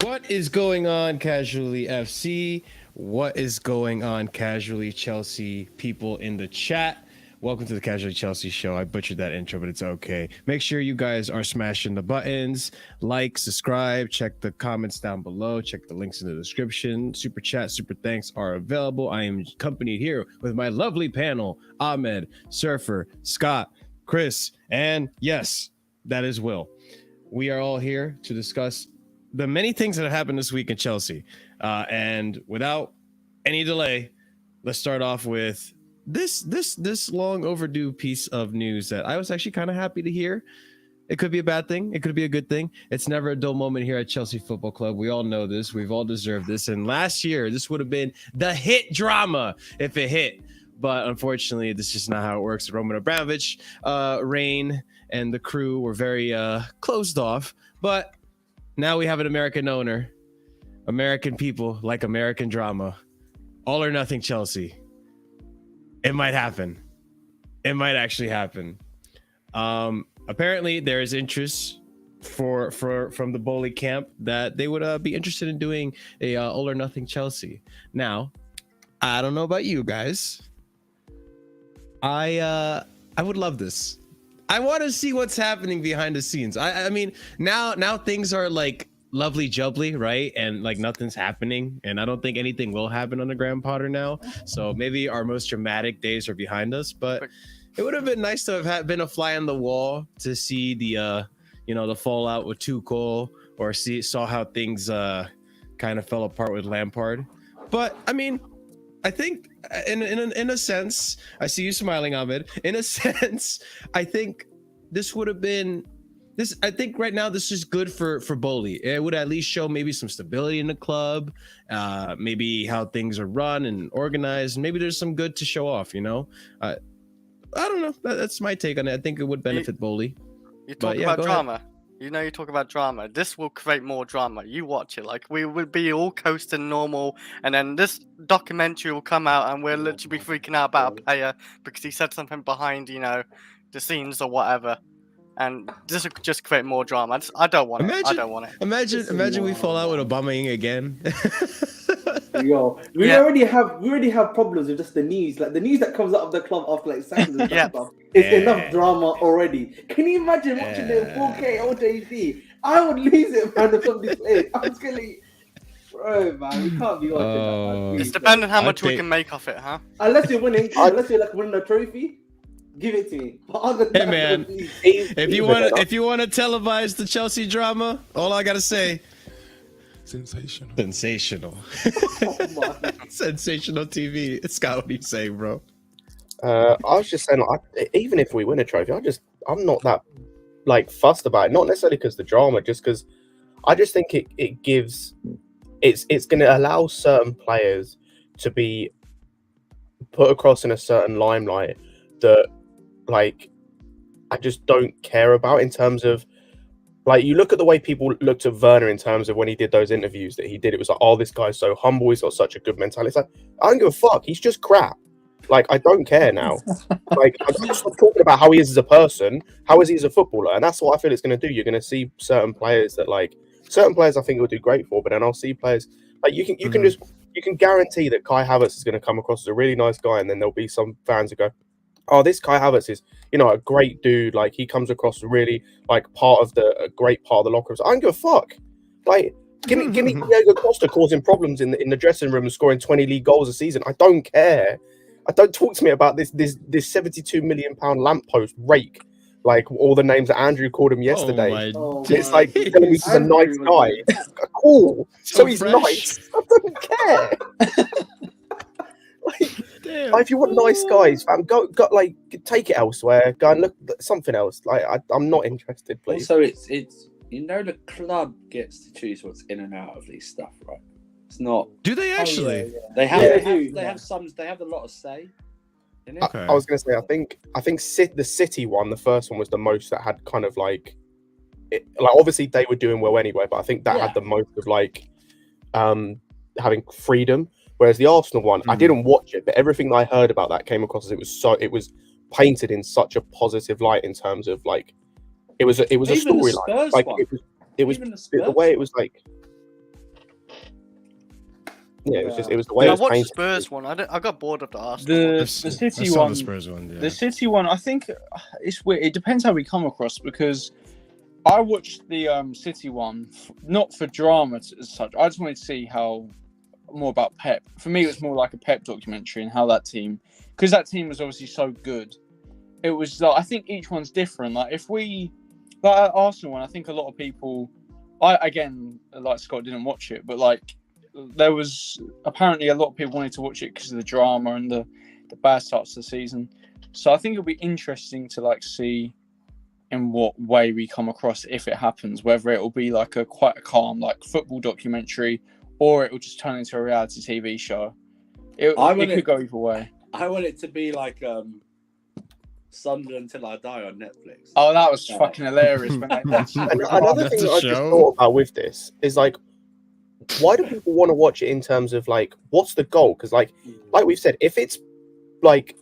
What is going on, Casually FC? What is going on, Casually Chelsea people in the chat? Welcome to the Casually Chelsea show. I butchered that intro, but it's okay. Make sure you guys are smashing the buttons, like, subscribe, check the comments down below, check the links in the description. Super chat, super thanks are available. I am accompanied here with my lovely panel, Ahmed, Surfer, Scott, Chris, and yes, that is Will. We are all here to discuss the many things that have happened this week in Chelsea. And without any delay, let's start off with this long overdue piece of news that I was actually kind of happy to hear. It could be a bad thing. It could be a good thing. It's never a dull moment here at Chelsea Football Club. We all know this. We've all deserved this. And last year, this would have been the hit drama if it hit. But unfortunately, this is just not how it works. Roman Abramovich, Reign, and the crew were very closed off. But now we have an American owner. American people like American drama. All or nothing Chelsea. It might happen. It might actually happen. Apparently, there is interest from the Bowley camp that they would be interested in doing a all or nothing Chelsea. Now, I don't know about you guys. I would love this. I want to see what's happening behind the scenes. I mean, now things are like lovely jubbly, right? And like nothing's happening, and I don't think anything will happen on the Graham Potter now. So maybe our most dramatic days are behind us, but it would have been nice to have been a fly on the wall to see the the fallout with Tuchel, or saw how things kind of fell apart with Lampard. But I mean, I think in a sense, I see you smiling, Ahmed. In a sense, I think this would have been this. I think right now this is good for Bowley. It would at least show maybe some stability in the club, maybe how things are run and organized. Maybe there's some good to show off. I don't know. That's my take on it. I think it would benefit Bowley. You talk about drama. You talk about drama. This will create more drama. You watch it. Like, we would be all coasting normal, and then this documentary will come out, and we'll literally be freaking out about a player because he said something behind, the scenes or whatever. And this will just create more drama. I don't want it. I don't want it. Imagine we fall out with Aubameyang again. Yo, we already have problems with just the news. Like the news that comes out of the club after like seconds and stuff. It's enough drama already. Can you imagine watching the 4K Ultra HD? I would lose it, man, if somebody played. I'm just gonna, bro, man, we can't be watching that. Man. It's depending how much we can make of it, huh? Unless you're winning, unless you're like winning a trophy. Give it to me. But other than hey man, if you want to televise the Chelsea drama, all I gotta say, sensational. Sensational TV. It's Scott, what do you say, bro? I was just saying, even if we win a trophy, I'm not that like fussed about it. Not necessarily because the drama, just because I just think it gives it's going to allow certain players to be put across in a certain limelight that, like, I just don't care about in terms of, like, you look at the way people looked at Werner in terms of when he did those interviews that he did. It was like, oh, this guy's so humble. He's got such a good mentality. It's like, I don't give a fuck. He's just crap. Like, I don't care now. Like, I'm just talking about how he is as a person. How is he as a footballer? And that's what I feel it's going to do. You're going to see certain players that, like, certain players I think will do great for, but then I'll see players, like, you can guarantee that Kai Havertz is going to come across as a really nice guy, and then there'll be some fans who go, oh, this Kai Havertz is, a great dude. Like, he comes across really, like, a great part of the locker room. So I don't give a fuck. Like, give me Diego Costa causing problems in the dressing room and scoring 20 league goals a season. I don't care. Don't talk to me about this £72 million lamppost rake. Like, all the names that Andrew called him yesterday. It's like, he's telling me he's a nice guy. Cool. So he's nice. I don't care. Like, if you want nice guys, fam, go like take it elsewhere. Go and look at something else. Like, I'm not interested, please. Also, it's the club gets to choose what's in and out of these stuff, right? It's not. Do they actually? They have a lot of say in it. Okay. I was gonna say, I think the City one, the first one, was the most that had kind of like, obviously they were doing well anyway, but I think that had the most of like, having freedom. Whereas the Arsenal one, I didn't watch it, but everything I heard about that came across as it was painted in such a positive light in terms of like, it was a storyline. Like, it was the way it was like. Yeah, it was the way I it was watched painted. Spurs one. I got bored of the Arsenal one. The I City saw one. the Spurs one. Yeah. The City one, I think it's weird. It depends how we come across because I watched the City one not for drama as such. I just wanted to see how more about Pep. For me, it was more like a Pep documentary and how that team, because that team was obviously so good. It was like I think each one's different. Like if we, like Arsenal one, I think a lot of people, again like Scott didn't watch it, but like there was apparently a lot of people wanted to watch it because of the drama and the bad starts to the season. So I think it'll be interesting to like see in what way we come across if it happens, whether it will be like quite a calm like football documentary or it will just turn into a reality TV show. It could go either way. I want it to be like Sunderland Till I Die on Netflix. Oh, that was fucking hilarious. When Another That's thing a I just show. thought about with this is like, why do people want to watch it in terms of like, what's the goal? Because like we've said, if it's like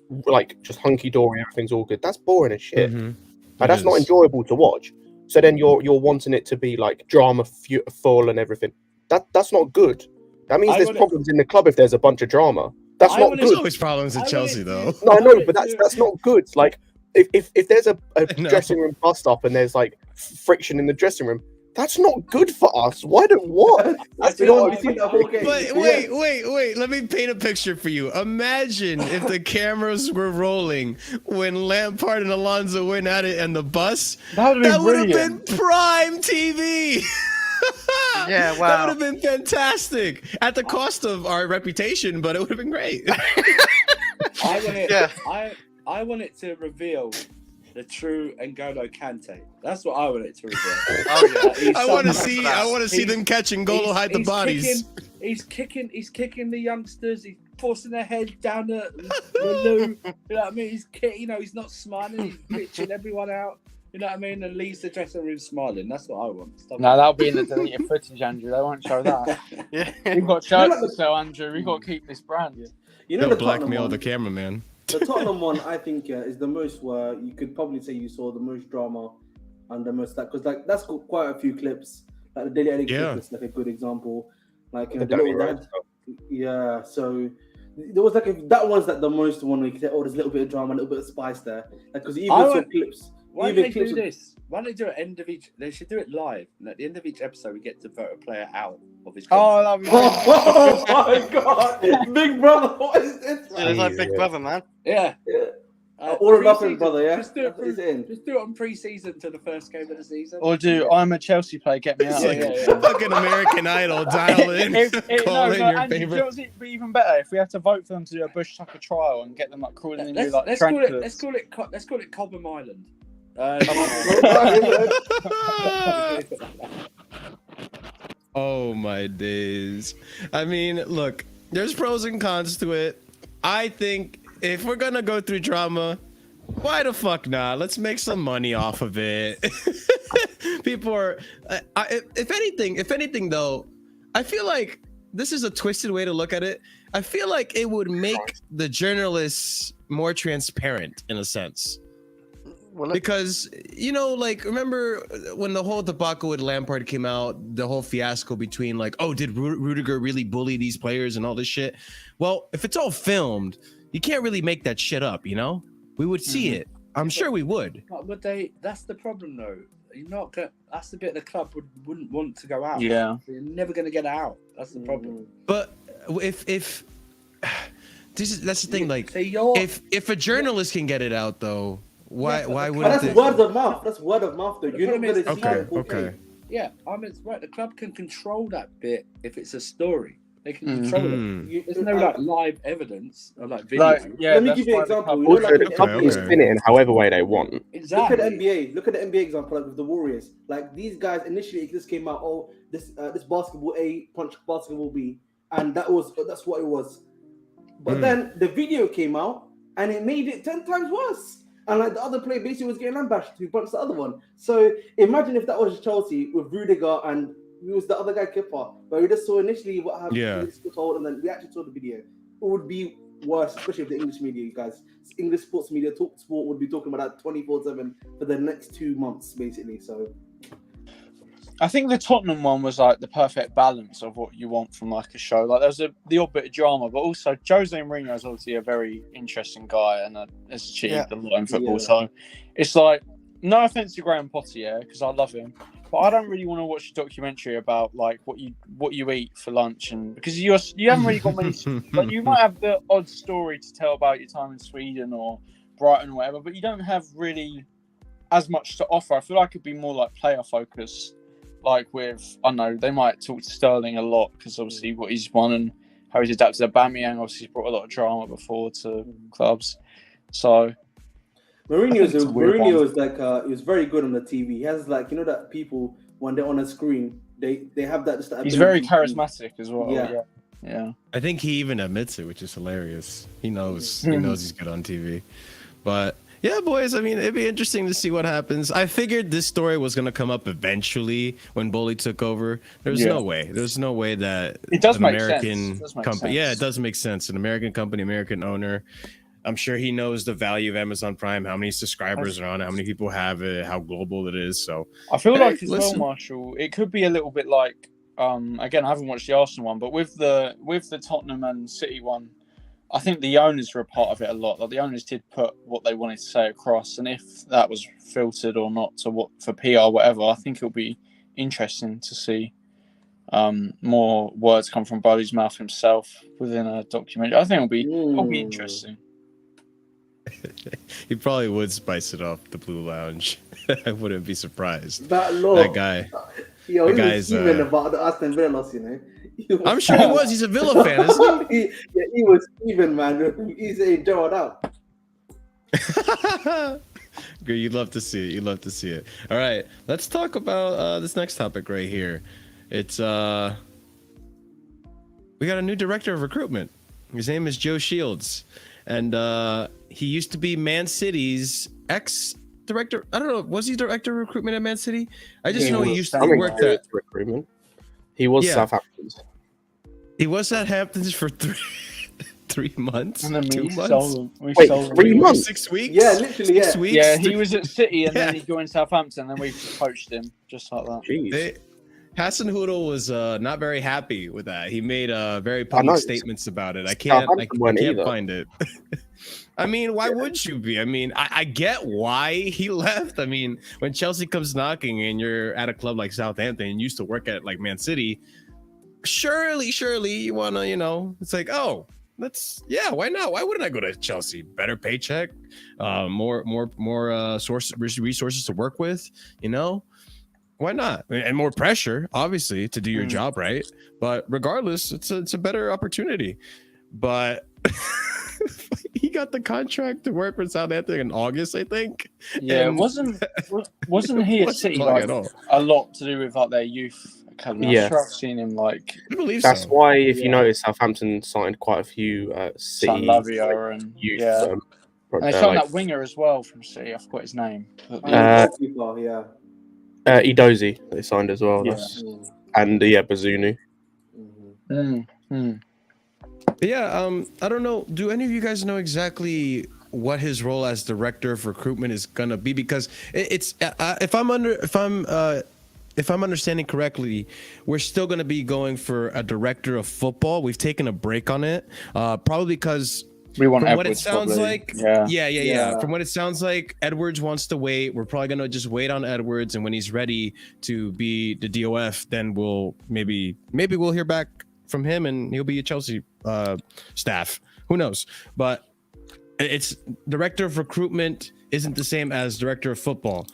just hunky dory, everything's all good, that's boring as shit. Mhm. Like, that's not enjoyable to watch. So then you're wanting it to be like drama full and everything. That's not good. That means there's problems in the club if there's a bunch of drama. That's not There's good. always problems at Chelsea, though. No, I know, but that's not good. Like if there's a dressing room bust up and there's like friction in the dressing room, that's not good for us. Why don't what? But wait. Let me paint a picture for you. Imagine if the cameras were rolling when Lampard and Alonso went at it and the bus. That would have been prime TV. Yeah, wow. That would have been fantastic at the cost of our reputation, but it would have been great. I want it to reveal the true N'Golo Kante. That's what I want it to reveal. Oh yeah. I want to see them catch N'Golo hide the bodies. He's kicking the youngsters. He's forcing their head down the loo. You know what I mean? He's not smiling. He's bitching everyone out. You know what I mean? And leaves the dressing room smiling. That's what I want. No, that'll be in the deleted footage, Andrew. They won't show that. Yeah. We've got shirts to sell, Andrew. We've got to keep this brand. You know They'll the blackmail the cameraman. The Tottenham one, I think, is the most where you could probably say you saw the most drama and the most because like that's got quite a few clips. Like the Daily Edit clip is like a good example. Like The Danny Rose stuff. Yeah, so there was like that one's like the most one where you could say, oh, there's a little bit of drama, a little bit of spice there. Like because even saw clips. Why don't they do this? Why don't they do it at the end of each? They should do it live. And at the end of each episode, we get to vote a player out of his. Oh, that'd be oh my god, Big Brother! What is this? It's like Big Brother, man. Yeah. All or nothing, brother. Yeah. Just do it on pre-season to the first game of the season. Or I'm a Chelsea player. Get me out. Fucking American Idol. Dial in. Call in your Andrew, favorite. It'd be even better if we had to vote for them to do a Bush Tucker trial and get them like crawling in like let's call it Cobham Island. Oh my days. I mean, look, there's pros and cons to it. I think if we're gonna go through drama, why the fuck not? Let's make some money off of it. People are if anything though, I feel like this is a twisted way to look at it. I feel like it would make the journalists more transparent in a sense. Because, like, remember when the whole debacle with Lampard came out, the whole fiasco between, like, oh, did Rudiger really bully these players and all this shit? Well, if it's all filmed, you can't really make that shit up, We would see it. I'm sure we would. But would they? That's the problem, though. You're not gonna, that's the bit the club wouldn't want to go out. Yeah. You're never going to get it out. That's the problem. But if that's the thing, like, so if a journalist can get it out, though, why wouldn't that's they? word of mouth. That's word of mouth, though. You're not going to see it. Okay. Yeah, I mean, it's right. The club can control that bit if it's a story. They can control it. There's no like live evidence or like video. Let me give you an example. The club can spin it in however way they want. Exactly. Look at the NBA example, like with the Warriors. Like these guys initially, this came out. Oh, this basketball A punch basketball B, and that's what it was. But then the video came out, and it made it 10 times worse. And like the other player basically was getting ambushed to punch the other one. So imagine if that was Chelsea with Rudiger and who was the other guy, Kipper, where we just saw initially what happened. Yeah. And then we actually saw the video. It would be worse, especially if the English media, you guys. English sports media, Talk Sport would be talking about that 24/7 for the next 2 months, basically. So I think the Tottenham one was like the perfect balance of what you want from like a show. Like there's the odd bit of drama, but also Jose Mourinho is obviously a very interesting guy and has achieved a lot in football. Yeah. So it's like, no offense to Graham Potter, yeah, because I love him, but I don't really want to watch a documentary about like what you eat for lunch, and because you haven't really got many. Like, you might have the odd story to tell about your time in Sweden or Brighton or whatever, but you don't have really as much to offer. I feel like it'd be more like player focused. Like with, I don't know, they might talk to Sterling a lot because obviously what he's won and how he's adapted to Aubameyang. Obviously, he's brought a lot of drama before to clubs. So Mourinho is like he was very good on the TV. He has like that people when they're on a screen they have that. Just he's very charismatic as well. Yeah. I think he even admits it, which is hilarious. He knows he's good on TV, but. Yeah, boys. I mean, it'd be interesting to see what happens. I figured this story was going to come up eventually when Bully took over. There's no way. There's no way that it does an make American sense. It company. Yeah, it does make sense. An American company, American owner. I'm sure he knows the value of Amazon Prime, how many subscribers are on it, how many people have it, how global it is. So I feel like as well, Marshall, it could be a little bit like again, I haven't watched the Arsenal one, but with the Tottenham and City one, I think the owners were a part of it a lot. Like the owners did put what they wanted to say across, and if that was filtered or not to what for PR or whatever, I think it'll be interesting to see more words come from Bowley's mouth himself within a documentary. I think it'll be interesting. He probably would spice it up, the Blue Lounge. I wouldn't be surprised. That guy. Yo, he was even about the Aston Villa loss, I'm sure he was. He's a Villa fan, isn't he? He was even, man. He's a Gerrard out. Good, you'd love to see it. You'd love to see it. All right, let's talk about this next topic right here. It's we got a new director of recruitment. His name is Joe Shields, and he used to be Man City's ex-director. I don't know. Was he director of recruitment at Man City? I just know he used to work there. Recruitment. He was Southampton's. He was Southampton's for 3 months, and then 2 months. Wait, 3 months? 6 weeks? Yeah, literally, 6 weeks. Yeah, he was at City and then he joined Southampton, and then we just poached him just like that. Jeez. Hasenhuttl was not very happy with that. He made very public statements about it. I can't find it. I mean, why would you be? I mean, I get why he left. I mean, when Chelsea comes knocking and you're at a club like Southampton and used to work at like Man City, surely you want to, it's like, oh, why not? Why wouldn't I go to Chelsea? Better paycheck, more resources to work with, Why not? And more pressure, obviously, to do your job right. But regardless, it's a better opportunity. But he got the contract to work for Southampton in August, I think. Yeah, and wasn't he at City like a lot to do with like their youth academy? Yeah, I'm sure I've seen him like. I believe that's so. why if you notice, Southampton signed quite a few City and youth. And they signed that winger as well from City. I forgot his name. Edozie they signed as well. Yeah. And Bazunu. Yeah, I don't know. Do any of you guys know exactly what his role as director of recruitment is gonna be? Because it's if I'm understanding correctly, we're still gonna be going for a director of football. We've taken a break on it, probably because we want from Edwards, what it sounds probably. like. Yeah. From what it sounds like, Edwards wants to wait. We're probably gonna just wait on Edwards, and when he's ready to be the DOF, then we'll maybe we'll hear back from him, and he'll be a Chelsea staff. Who knows? But it's director of recruitment isn't the same as director of football,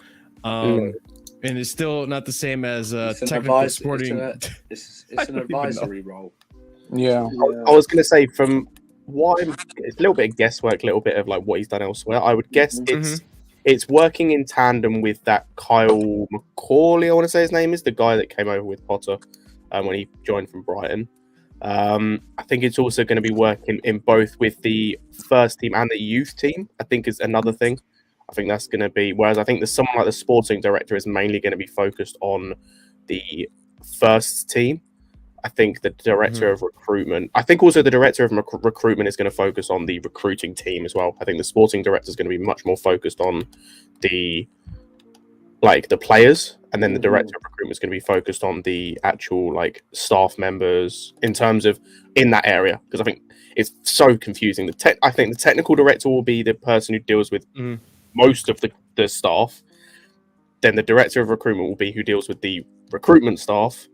and it's still not the same as technical sporting. It's an advisory role. Yeah. I was going to say from what it's a little bit of guesswork, a little bit of like what he's done elsewhere. I would guess it's working in tandem with that Kyle McCauley, I want to say his name is, the guy that came over with Potter when he joined from Brighton. I think it's also going to be working in both with the first team and the youth team, I think is another thing. I think that's going to be, whereas I think there's someone like the sporting director is mainly going to be focused on the first team. I think the director of recruitment, I think also the director of recruitment is going to focus on the recruiting team as well. I think the sporting director is going to be much more focused on the like the players, and then the director of recruitment is going to be focused on the actual like staff members in terms of in that area, because I think it's so confusing. I think the technical director will be the person who deals with most of the staff. Then the director of recruitment will be who deals with the recruitment staff,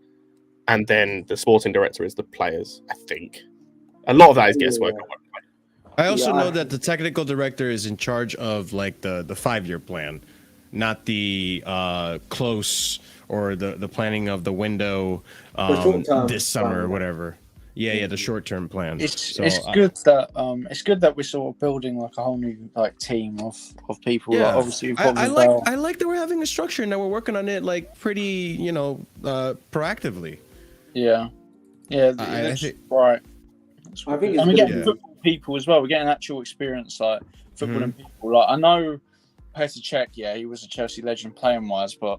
and then the sporting director is the players. I think a lot of that is guesswork. I also know that the technical director is in charge of like the 5-year plan, not the close or the planning of the window this summer or whatever. Yeah, the short-term plan. It's good that we're sort of building like a whole new like team of people. Yeah, like, obviously I like that we're having a structure and that we're working on it like pretty, proactively. Yeah. I think right. I think and we're getting football people as well. We're getting actual experience like footballing people. Like I know Petr Cech, he was a Chelsea legend playing wise, but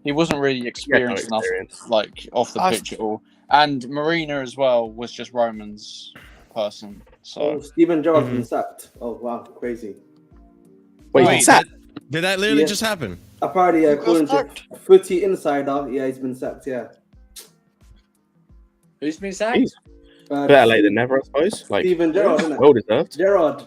he wasn't really experienced enough like off the pitch at all. And Marina as well was just Roman's person. So Steven Gerrard's been sacked. Oh wow, crazy. Wait, sacked? Did that literally just happen? Apparently, according to Footy Insider, he's been sacked. Yeah. Who's been sacked? Better late than never, I suppose. Like Steven Gerrard, isn't it? Well deserved. Gerrard.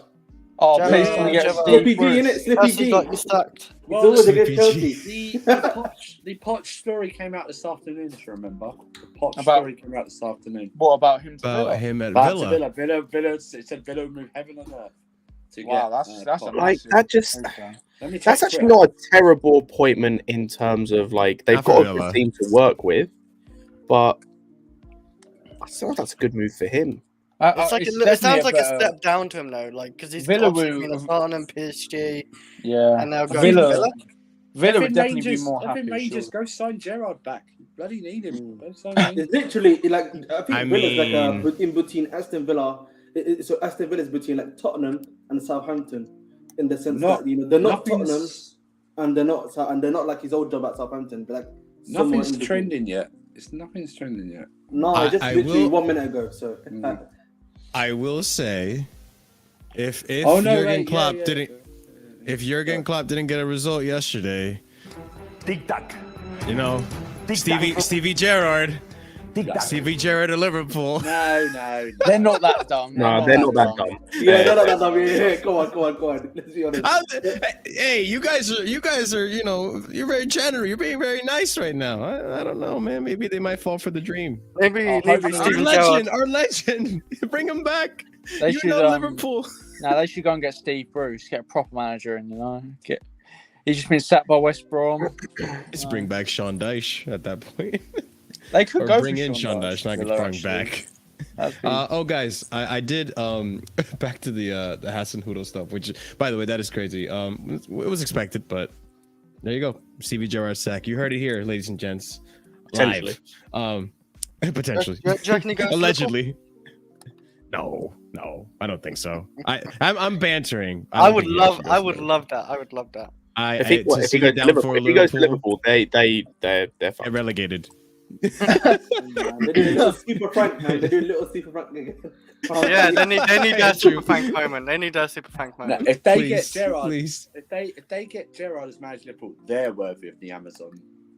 oh, please can we get Slippy G, innit? Slippy G. Got you stacked. It's always against Chelsea. The Poch story came out this afternoon, if you remember. The Poch About- story came out this afternoon. What about him? To About Villa? him at Back to Villa. Villa. It said Villa would move heaven and earth. To Wow, get, that's a Poch. Like massive that just. okay. Let me check That's actually Twitter. not a terrible appointment in terms of like they've got a Villa. good team to work with, but I feel like that's a good move for him. It's like It's it sounds like definitely a step down to him though, like because he's Villa obviously will- been a Tottenham, PSG, Yeah, and now going to Villa. Villa would Effing definitely be Rangers, more happy. effing Rangers, Sure. go sign Gerrard back. You bloody need him. Go sign him. It's literally like I think I Villa's mean- like in between Aston Villa. So Aston Villa's between like Tottenham and Southampton, in the sense that they're not Tottenham and they're not like his old job at Southampton. But like somewhere in Nothing's between. trending yet. Nothing's trending yet. No, I just literally will- 1 minute ago. So I will say, if Oh no, Jurgen wait, Klopp yeah. if Jurgen Klopp didn't get a result yesterday, Tic-tac. Stevie Gerrard, Stevie Gerrard of Liverpool. No. They're not that dumb. No, they're not that dumb. yeah, no. Yeah, go on. Let's be honest. Hey, you guys are, you're very generous. You're being very nice right now. I don't know, man. Maybe they might fall for the dream. Maybe hopefully Steven Gerrard. Our legend. Bring him back. They You should, know Liverpool. They should go and get Steve Bruce, get a proper manager, and he's just been sacked by West Brom. Just bring back Sean Dyche at that point. They could Or go bring for in Sean Dyche, not get brought back. Guys, I did back to the Hasenhuttl stuff, which, by the way, that is crazy. It was expected, but there you go. Stevie Gerrard sack. You heard it here, ladies and gents. Live. Potentially. Do you reckon he goes to Allegedly. No, I don't think so. I'm bantering. I would love that. If he goes to Liverpool, they're fine. Get relegated. They're doing a little Super Frank, man. They're doing a little Super Frank. Yeah, they need that Super Frank moment. They need that Super Frank No, moment. if they Please, get Gerrard, please. if they get Gerrard as manager of Liverpool, they're worthy of the Amazon.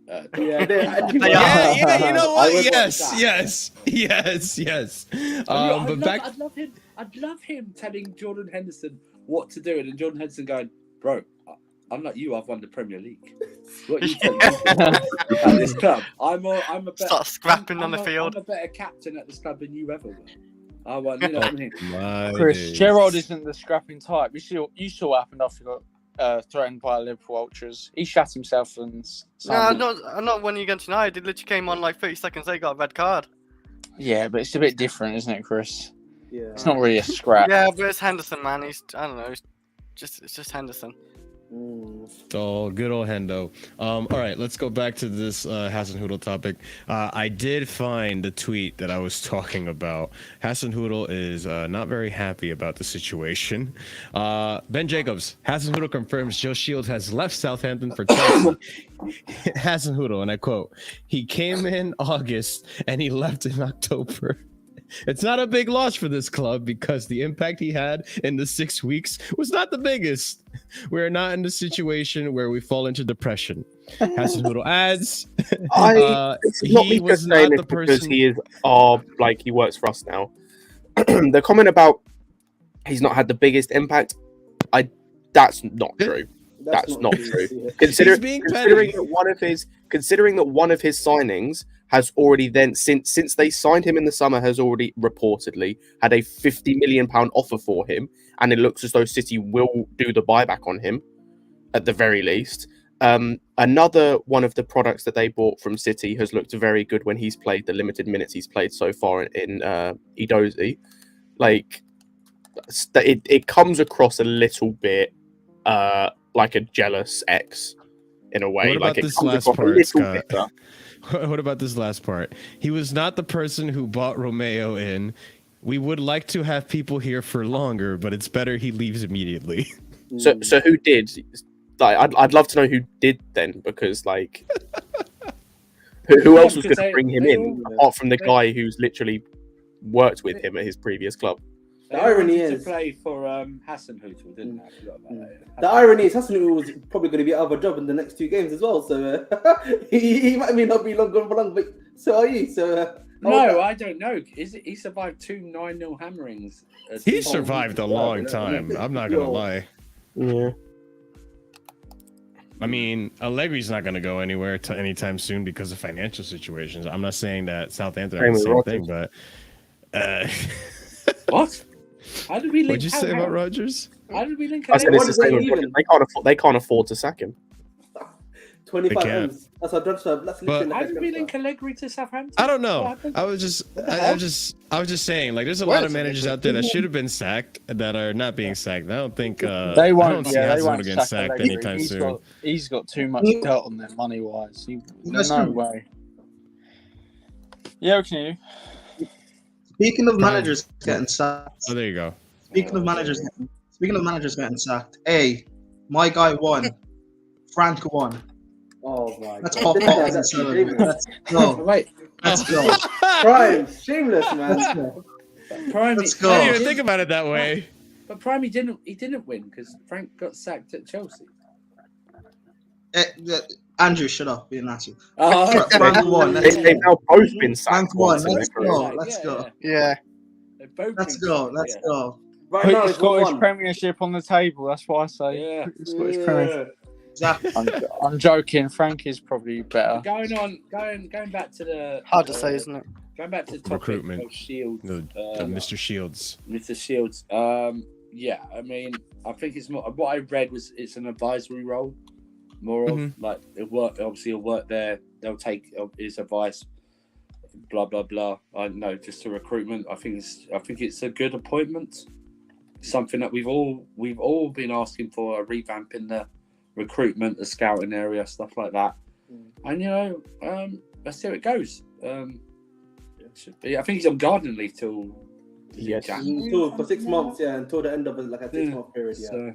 Yeah, Yeah, you know I what? would watch Yes. I'd love him telling Jordan Henderson what to do, and then Jordan Henderson going, "Bro, unlike you, I've won the Premier League. What you telling me at this club? I'm a better, Start scrapping on the field. I'm a better captain at this club than you ever were. I won. You know what I mean? My Chris, days. Gerrard isn't the scrapping type. You saw what happened after he got threatened by Liverpool ultras. He shot himself and. No, not when you against United. He literally came on like 30 seconds. They got a red card. Yeah, but it's a bit different, isn't it, Chris? Yeah. It's not really a scrap. Yeah, but it's Henderson, man. I don't know. It's just Henderson. Oh, good old Hendo. All right, let's go back to this Hasenhuttl topic. I did find the tweet that I was talking about. Hasenhuttl is not very happy about the situation. Ben Jacobs, Hasenhuttl confirms Joe Shields has left Southampton for Chelsea. Hasenhuttl, and I quote, "He came in August and he left in October." It's not a big loss for this club because the impact he had in the 6 weeks was not the biggest. We're not in the situation where we fall into depression. Hasenhuttl adds, It's not he me was just not saying the it because person. he is like he works for us now. The comment about he's not had the biggest impact, that's not true. That's not true. Considering that one of his signings has already then since they signed him in the summer has already reportedly had a £50 million offer for him, and it looks as though City will do the buyback on him at the very least. Another one of the products that they bought from City has looked very good when he's played the limited minutes he's played so far in Edozie. Like it comes across a little bit like a jealous ex in a way. What about like it this comes last across part, a little Scott? bitter. What about this last part? He was not the person who bought Romeo in. We would like to have people here for longer, but it's better he leaves immediately. So who did? Like, I'd love to know who did then, because like, who else was going to bring him in apart from the guy who's literally worked with him at his previous club? The irony to is- play for Hasenhuttl, didn't I? Forgot about that. The irony is Hasenhuttl was probably going to be out of a job in the next 2 games as well, so he might not be long gone for long, but so are you. So No, I don't know. He survived 2 9-0 hammerings? He survived a long time. I'm not gonna lie. Yeah. I mean, Allegri's not gonna go anywhere anytime soon because of financial situations. I'm not saying that Southampton are the same thing, but What? How did we link? what'd you say about Rodgers? How did we link? I said it's the same. even? They can't afford to sack him. 25 They can't. M's. That's our transfer. That's But- literally How like did a we transfer. link Allegri to Southampton? I don't know. What happened? I was just saying, like, there's a lot of managers out there that should have been sacked that are not being sacked. I don't think They I won't. don't see Yeah, they Hasenhuttl won't getting sack sacked Allegri. anytime soon. He's got too much dirt on them money wise. That's No true. way. Yeah, can you? Speaking of managers getting sacked, Oh, there you go. speaking of managers getting sacked, my guy won. Frank won. Oh my Let's god. pop off and celebrate. Let's go. Wait, Let's go. Prime, shameless man. Let's go. Prime. Let's I go. didn't even think about it that way. But Prime, he didn't win because Frank got sacked at Chelsea. Andrew, shut up. Being nasty. Oh, Frank won. Let's They've now both been sacked. Frank won. once in Let's their career. go. Let's go. Yeah. They've both Let's been go. sacked, Let's yeah. go. Right Put now, your it's Scottish 1-1. Premiership on the table. That's what I say. Yeah. Put your Scottish Premiership. Exactly. I'm joking. Frank is probably better. Going back to the Hard to say, isn't it? Going back to the topic Recruitment. of Shields, The Mr. Shields. Mr. Shields. Yeah, I mean, I think it's more. What I read was it's an advisory role, more of like it work. Obviously, he'll work there. They'll take his advice. Blah blah blah. I don't know, just a recruitment. I think it's a good appointment. Something that we've all been asking for, a revamp in the recruitment, the scouting area, stuff like that. And let's see how it goes. I think he's on gardening leave till Yes. Until for 6 months, until the end of like a 6 month period. Yeah. So,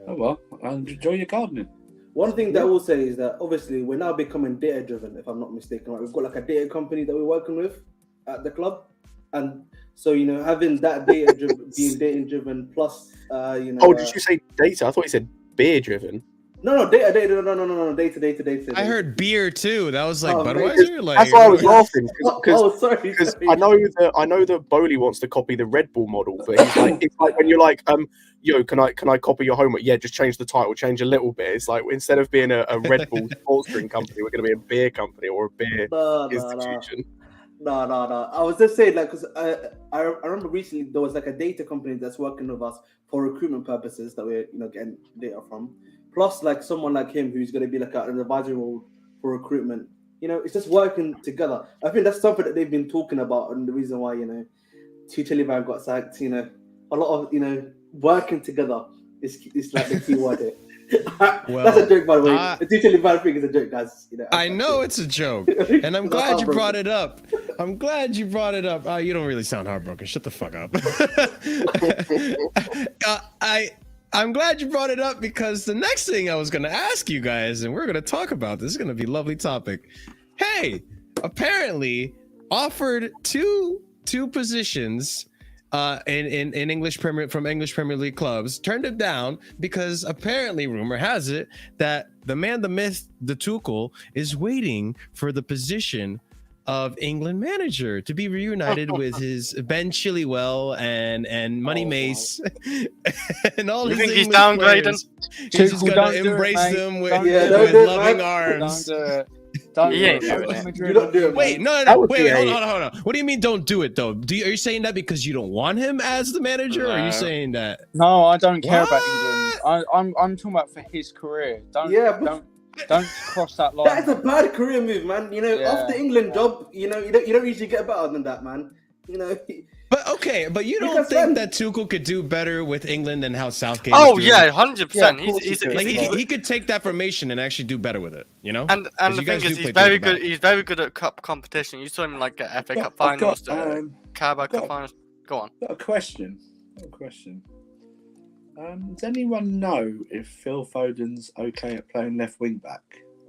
oh well, enjoy your gardening. One thing that I will say is that obviously we're now becoming data driven, if I'm not mistaken. Right? We've got like a data company that we're working with at the club, and so having that data driven, being data driven plus Oh, did you say data? I thought you said beer driven. No, data, no, data. I heard beer too. That was like Oh, Budweiser. Like, That's why I was laughing Sorry. because I know that Bowley wants to copy the Red Bull model, but he's like, it's like when you're like, yo, can I copy your homework? Yeah, just change the title, change a little bit. It's like instead of being a Red Bull sports drink company, we're going to be a beer company or a beer institution. No. I was just saying, like, because I remember recently there was like a data company that's working with us for recruitment purposes that we're getting data from. Plus, like someone like him who's going to be like an advisory role for recruitment. It's just working together. I think that's something that they've been talking about, and the reason why Tuchel got sacked. A lot of working together is like the key word here. Well, that's a joke, by the way. The Tuchel thing is a joke, guys. I know it's a joke, and I'm glad you brought it up. I'm glad you brought it up. You don't really sound heartbroken. Shut the fuck up. I'm glad you brought it up because the next thing I was going to ask you guys, and we're going to talk about this, is going to be a lovely topic. Hey, apparently offered two 2 positions in English Premier League clubs, turned it down because apparently rumor has it that the man, the myth, the Tuchel is waiting for the position of England manager to be reunited with his Ben Chilwell and Money Mace and all You his think he's English downgrading? players. He's Tuchel, just gonna don't do it, embrace mate. them with, Don't do it. with Don't do it, loving man. arms. Don't do it. Don't He do ain't it. doing Real it. Madrid You don't do it, Wait, man. no, That would wait, be hold a- on. What do you mean don't do it though? Are you saying that because you don't want him as the manager, or are No. you saying that? No, I don't care about What? England. I'm talking about for his career. Yeah, but Don't cross that line. that is a bad career move, man. You know, Yeah. after England job, you know, you don't usually get better than that, man. You know, But okay, but you don't Because think then- that Tuchel could do better with England than how Southgate? Oh is doing? yeah, 100%. Yeah, of course He's he could. Like he's he could take that formation and actually do better with it, you know? and 'Cause the you guys thing is, do he's play very through the good. He's very good at cup competition. You saw him like at FA Cup I've got, finals, Carabao got- Cup finals. Go on. got a question. Does anyone know if Phil Foden's okay at playing left wing back?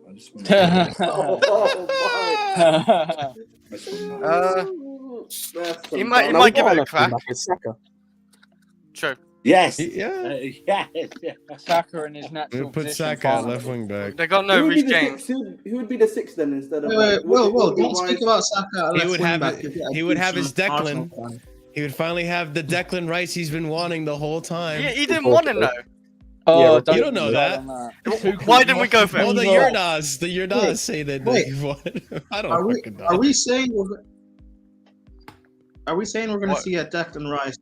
I just want to oh my. He might No, give it a left crack. back is Saka. True. Yes. Yeah. Yes. Saka in his We'll natural put position. Saka at finally. left wing back. They got no Who would be Reece the James. sixth? Who would be the 6th then instead of? Wait, would don't be speak Rice? about Saka. He left would wing have back it- if you're a he would have decent his Declan. Arsenal fan. He would finally have the Declan Rice he's been wanting the whole time. He didn't want to know. Oh, Yeah, you don't know start that. on Why didn't we go for Well, him? the Wait, Yurdas say that wait. he won. I don't Are we, fucking know. are we saying we're going to What? see a Declan Rice,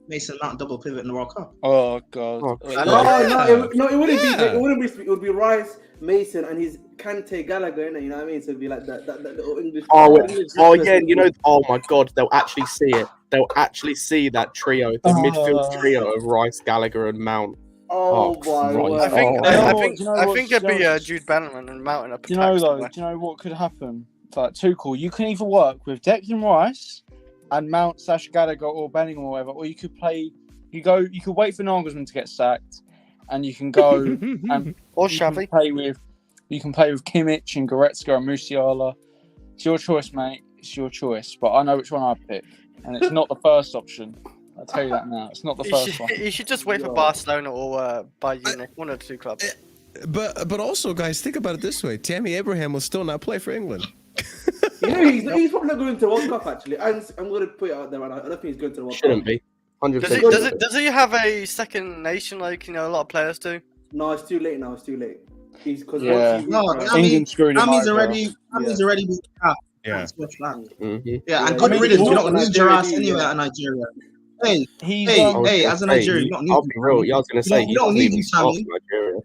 Mason Mount double pivot in the World Cup? Oh god. Oh, I No, know. it wouldn't be. Yeah. It wouldn't be. It would be Rice, Mason, and his Kante Gallagher. You know what I mean? So it'd be like that little English. Oh yeah, you know. Oh my God, they'll actually see it. They'll actually see that trio, the midfield trio of Rice, Gallagher, and Mount. Oh Oh, my Christ. word! I think Oh. I Do think you know I what, think it'd be Jones? Jude Bellingham and Mountain up. Do you know though? Do you know what could happen? Like Tuchel, you can either work with Declan Rice and Mount, Sash Gallagher, or Bellingham, or whatever, or you could play. You could wait for Nagelsmann to get sacked, and you can go and Or you can Xavi. play with. You can play with Kimmich and Goretzka and Musiala. It's your choice, mate. It's your choice. But I know which one I'd pick, and it's not the first option. I'll tell you that now. It's not the first one. You should just wait for Barcelona or Bayern Munich, one of the 2 clubs. But also, guys, think about it this way: Tammy Abraham will still not play for England. You know, he's probably not going to the World Cup actually. I'm going to put it out there. Right now. I don't think he's going to the World Shouldn't Cup. be. 100%. Does he have a second nation like a lot of players do? No, it's too late now. It's too late. He's because Yeah. No, England screwed him Tammy's over. already been capped. Yeah. Mhm. Yeah, and Yeah, good I mean, riddance. he's You not don't from need your Nigeria, ass do you? anywhere at Nigeria. Hey, He's Hey, I was hey, gonna as a say, Nigerian, you don't need I'll be real. Yeah, I was gonna say You he don't doesn't need even him, start Tammy. for Nigeria.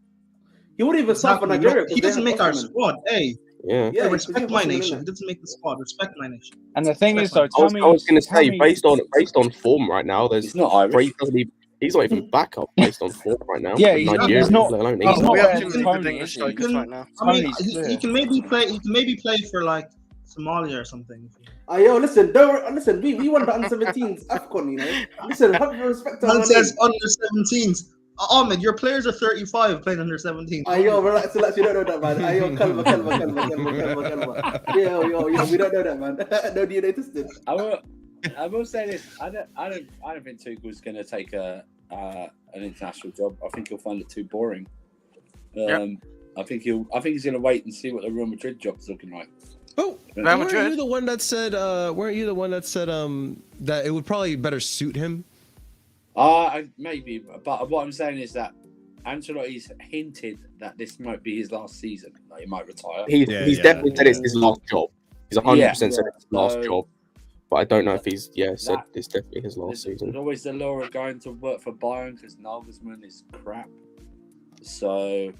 he wouldn't even start for exactly. Nigeria. He doesn't make our squad. Hey, Yeah. Yeah, respect my nation. He doesn't make the squad. Respect my nation. And the thing is, though, I was gonna say Tammy- based on form right now, there's He's not Irish. Brady doesn't even, he's not even backup based on form right now. Yeah, for he's Nigeria, not- let alone he's England. not We better have than too many good Tony, English is he? strikers right now. I mean, Tony's clear. he can maybe play. He can maybe play for like Somalia or something. Yo, listen, listen. We won the under-17s AFCON, you know. Listen, have respect to our Man name. says under 17s. Ahmed, your players are 35 playing under 17. Yo, relax. You don't know that, man. Yo, calma. Yo, we don't know that, man. No DNA tested. I will say this. I don't think Tuchel's going to take an international job. I think he'll find it too boring. I think he's going to wait and see what the Real Madrid job's looking like. Oh, Real weren't Madrid? you the one that said? Weren't you the one that said that it would probably better suit him? Maybe, but what I'm saying is that Ancelotti's hinted that this might be his last season. Like he might retire. He's definitely said it's his last job. He's 100% said it's his last job. But I don't know if he's said it's definitely his last season. There's always the lure of going to work for Bayern because Nagelsmann is crap. So,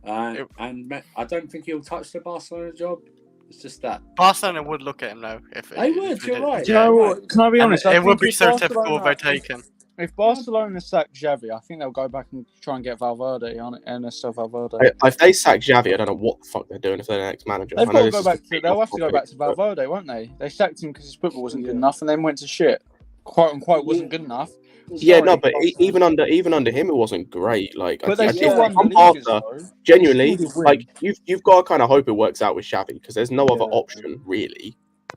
and I don't think he'll touch the Barcelona job. It's just that. Barcelona would look at him though. If They would, you're right. Do you know what? Can I be And honest? it would be so typical if they take him. If Barcelona sack Xavi, I think they'll go back and try and get Valverde on it, Ernesto Valverde. If they sack Xavi, I don't know what the fuck they're doing if they're the next manager. They've I got know to this go is back. completely They'll have to go off back to topic, but- Valverde, won't they? They sacked him because his football wasn't good enough, and then went to shit. Quote unquote, wasn't good enough. Yeah, no, Sorry, but Barcelona. even under him, it wasn't great. Like, But I they still think won the I'm league, Barca, though. genuinely, They still did win. like you've got to kind of hope it works out with Xavi because there's no other option really.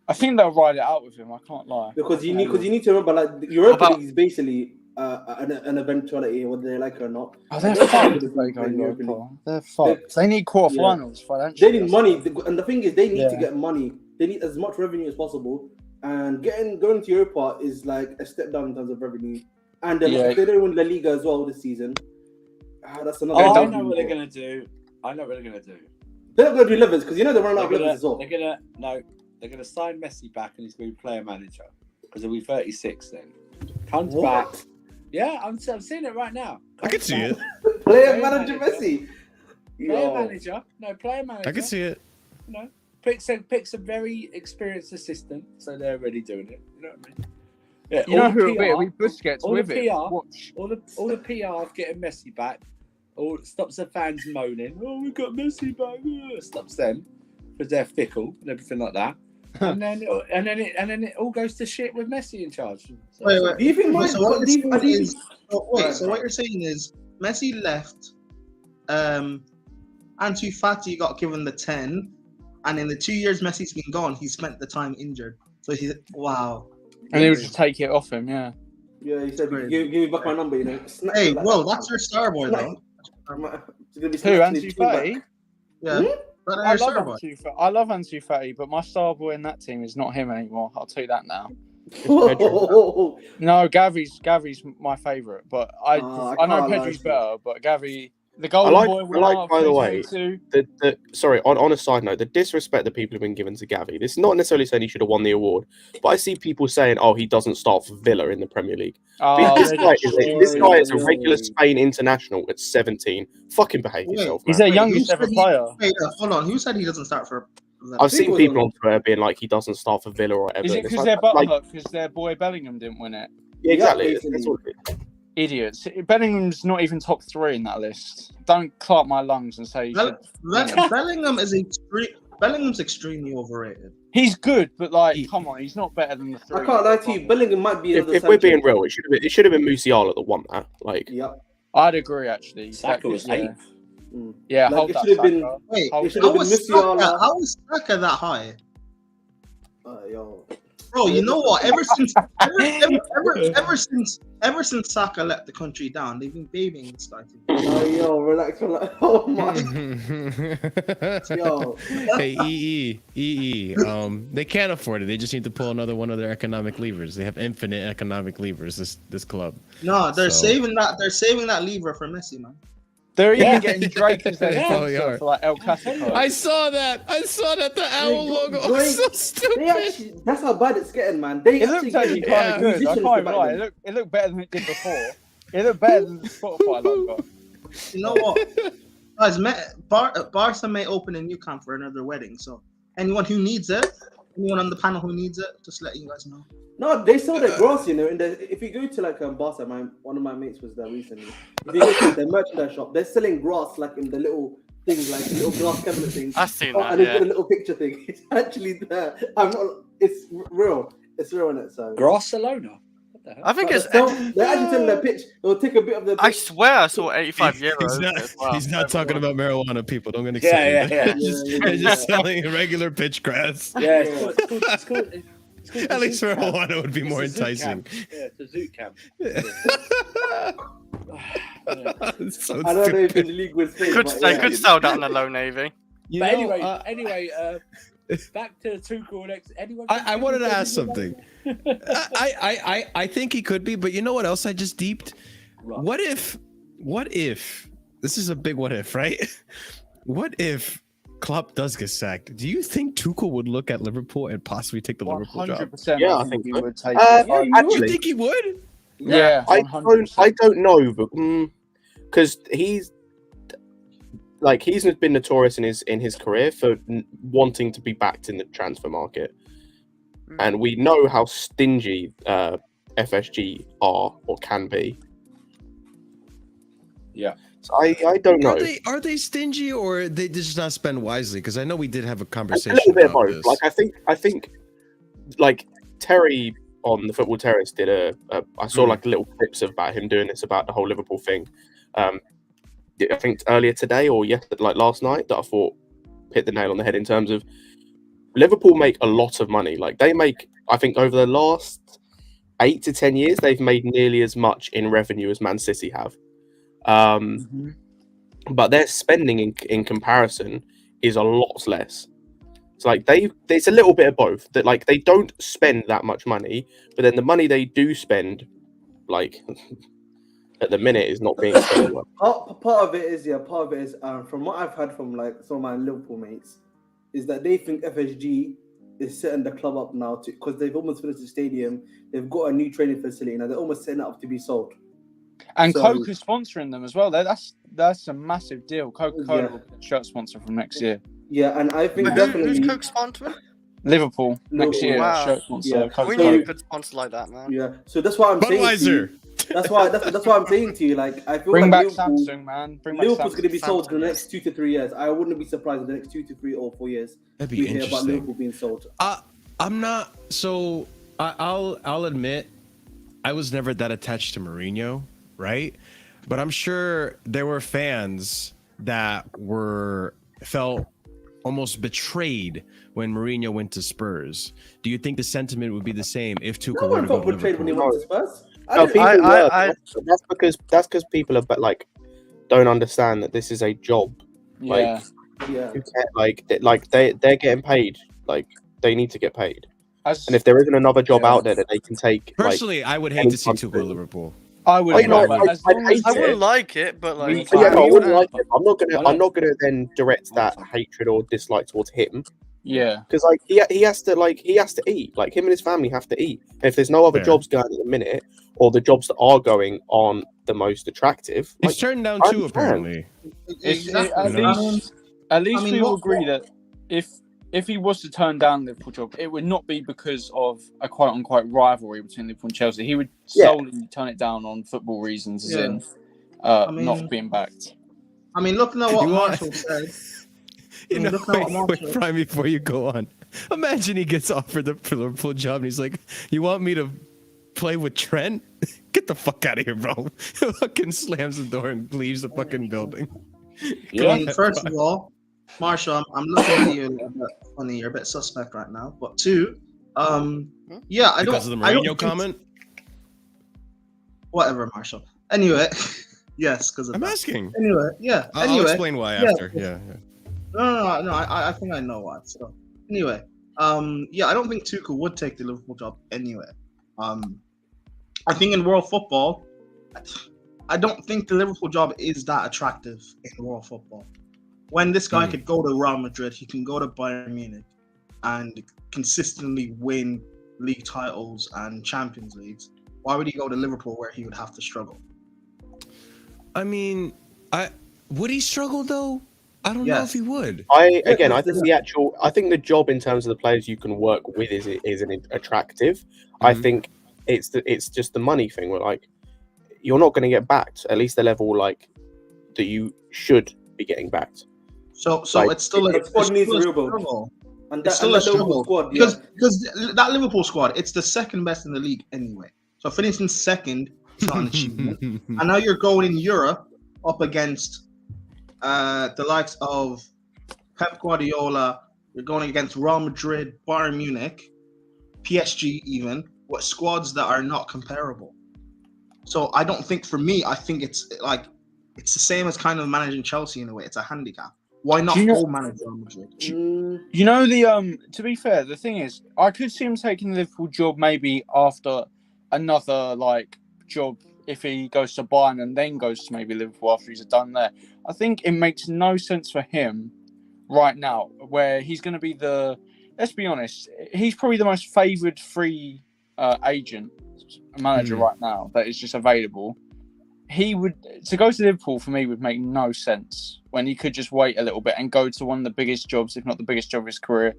I think they'll ride it out with him. I can't lie. Because you need to remember, like, the Europa League is basically an eventuality, whether they like it or not. Oh, they're fucked. They're fucked. They need quarterfinals financially. They need money, and the thing is, they need to get money. They need as much revenue as possible, and going to Europa is like a step down in terms of revenue. And if they don't win La Liga as well this season, that's another. I know what they're gonna do. They're not going to do levels because they're running out of levels as well. They're gonna sign Messi back, and he's going to be player manager because he'll be 36 then. Comes back. Yeah, I'm seeing it right now. I can see it. Player manager Messi. Player manager. No, player manager. I can see it. No. Picks a very experienced assistant, so they're already doing it. You know what I mean? Yeah, you know who it'll be? Busquets with it. All the PR of getting Messi back. Stops the fans moaning. Oh, we got Messi back. Stops them because they're fickle and everything like that. and then it all goes to shit with Messi in charge. So, wait. Do you think? So what you're saying is Messi left. Ansu Fati got given the 10, and in the 2 years Messi's been gone, he spent the time injured. So he's wow. And he would just take it off him, yeah. Yeah, he said, give me back my number, you know. Hey, well, that's your star boy, though. Who, Ansu Fati? Yeah. I love Ansu Fati, but my star boy in that team is not him anymore. I'll tell you that now. No, Gavi's my favourite, but I know Pedri's better, but Gavi, the golden boy. By the way, sorry. On a side note, the disrespect that people have been given to Gavi. This is not necessarily saying he should have won the award, but I see people saying, "Oh, he doesn't start for Villa in the Premier League." This guy is a regular Spain international at 17. Fucking behave yourself, man. He's their youngest ever player. Wait, hold on. Who said he doesn't start for? I've seen people on Twitter being like, he doesn't start for Villa or whatever. Is it because they're butthurt because their boy Bellingham didn't win it? Yeah, exactly. That's all it is. Idiots. Bellingham's not even top 3 in that list. Don't clap my lungs and say Bellingham's extremely overrated. He's good, but come on, he's not better than the 3. I can't lie to you. Bellingham might be. If we're being real, it should have been Musiala that won that. I'd agree actually. Saka was 8th. Yeah, hold that. Wait, how was Saka that high? Bro, you know what? Ever since Saka let the country down, they've been babying this guy. Relax. Oh my. Hey, EE. They can't afford it. They just need to pull another one of their economic levers. They have infinite economic levers. This club. No, they're saving that. They're saving that lever for Messi, man. They're even getting Drake as their sponsor for El Clasico. I saw that. The owl logo. Was so stupid. That's how bad it's getting, man. It looks actually kind of good. I can't lie. It looked better than it did before. It looked better than the Spotify logo. You know what? Guys, Barca may open a new camp for another wedding. So anyone who needs it, anyone on the panel who needs it, just let you guys know. No, they sell their grass, you know. If you go to Barca, one of my mates was there recently. If you go to the merchandise shop, they're selling grass in the little things, little glass cabinet things. I've seen that. And they've got a little picture thing. It's actually there. It's real. It's real in it. So Barcelona. I think they're actually telling their pitch. They'll take a bit of the. I swear I saw 85 euros. He's not talking about marijuana, people. Don't get excited. They're just selling regular pitch grass. Yeah, it's called at least marijuana would be more enticing. Yeah, it's a zoot camp. So I don't know if the league was fake. They could sell that on the low Navy. Anyway, back to Tuchel next. Anyone? I wanted to ask something. I think he could be, but you know what else I just deeped? Right. What if this is a big what if, right? What if Klopp does get sacked? Do you think Tuchel would look at Liverpool and possibly take the Liverpool job? 100%. Yeah, I think he so. would take You think he would? Yeah, I don't know, but because he's been notorious in his career for wanting to be backed in the transfer market, and we know how stingy FSG are or can be. Yeah. So I don't know. Are they stingy or they just not spend wisely? Because I know we did have a conversation. A little bit about of both. this. I think Terry on the Football Terrace did I saw little clips about him doing this about the whole Liverpool thing. I think earlier today or last night that I thought hit the nail on the head in terms of Liverpool make a lot of money. Like they make, I think over the last 8 to 10 years, they've made nearly as much in revenue as Man City have. But their spending in comparison is a lot less. It's like there's a little bit of both. That like they don't spend that much money, but then the money they do spend, like at the minute, is not being spent well. Part of it is from what I've heard from like some of my Liverpool mates, is that they think FSG is setting the club up now because they've almost finished the stadium. They've got a new training facility now. They're almost setting it up to be sold. And Coke is sponsoring them as well. That's a massive deal. Coca-Cola will be a shirt sponsor from next year. Yeah, and I think definitely who's Coke sponsoring? Liverpool next year. Wow. Shirt sponsor. Yeah. We need a good sponsor like that, man. Yeah, so that's why I'm saying to you, that's why I'm saying to you, like I feel Bring like back Samsung, man. Liverpool's going to be sold in the next 2 to 3 years. I wouldn't be surprised in the next 2 to 3 or 4 years That'd to be hear about interesting. Liverpool being sold. I'm not. So I'll admit, I was never that attached to Mourinho, right? But I'm sure there were fans that felt almost betrayed when Mourinho went to Spurs. Do you think the sentiment would be the same if Tuchel No were one to go felt to betrayed when he Liverpool? went to Spurs. No, people were. That's because people are like don't understand that this is a job. Yeah. Yeah. They're getting paid. Like they need to get paid. As, And if there isn't another job out there that they can take, Personally, I would hate to see Tuchel at anyone- Liverpool. I would. I know, as I'd long hate as I it. wouldn't like it, but like, We- Yeah, no, I you wouldn't know. like it. I'm not gonna then direct that hatred or dislike towards him yeah. because like he has to eat. Like him and his family have to eat. And if there's no other Fair. jobs going at the minute, or the jobs that are going aren't the most attractive, He's like, turned down I two, understand. apparently. At least I mean, we will what- agree that if he was to turn down the Liverpool job, it would not be because of a quote unquote rivalry between Liverpool and Chelsea. He would solely turn it down on football reasons, as in not being backed. I mean, looking at what You want- Marshall said. You know, Look at what wait, Marshall- Prime, before you go on. Imagine he gets offered the Liverpool job and he's like, "You want me to play with Trent? Get the fuck out of here, bro!" Fucking slams the door and leaves the fucking building. I mean, first of all, Marshall, I'm looking at you a little bit funny. You're a bit suspect right now. But two, yeah, I don't. Because of the I don't Mourinho think- comment. Whatever, Marshall. Anyway, yes, because I'm asking. Anyway, yeah. I'll Anyway, explain why yeah. after. Yeah. No. I think I know why. So anyway, yeah, I don't think Tuchel would take the Liverpool job anyway. I think in world football, I don't think the Liverpool job is that attractive in world football. When this guy could go to Real Madrid, he can go to Bayern Munich and consistently win league titles and Champions Leagues. Why would he go to Liverpool where he would have to struggle? I mean, would he struggle though? I don't know if he would. I think the job in terms of the players you can work with is attractive. I think it's just the money thing where like you're not going to get backed at least the level like that you should be getting backed. So Like, it's still the squad needs a rebuild. struggle. And It's still a Liverpool struggle squad, because that Liverpool squad, it's the second best in the league anyway. So finishing second, it's not an achievement. And now you're going in Europe up against the likes of Pep Guardiola. You're going against Real Madrid, Bayern Munich, PSG, even with squads that are not comparable. So I don't think, for me, I think it's the same as kind of managing Chelsea in a way. It's a handicap. Why not go manage Real Madrid? You know, to be fair, the thing is, I could see him taking the Liverpool job maybe after another job if he goes to Bayern and then goes to maybe Liverpool after he's done there. I think it makes no sense for him right now, where he's going to be let's be honest, he's probably the most favoured free agent manager right now that is just available. To go to Liverpool for me would make no sense when he could just wait a little bit and go to one of the biggest jobs, if not the biggest job of his career.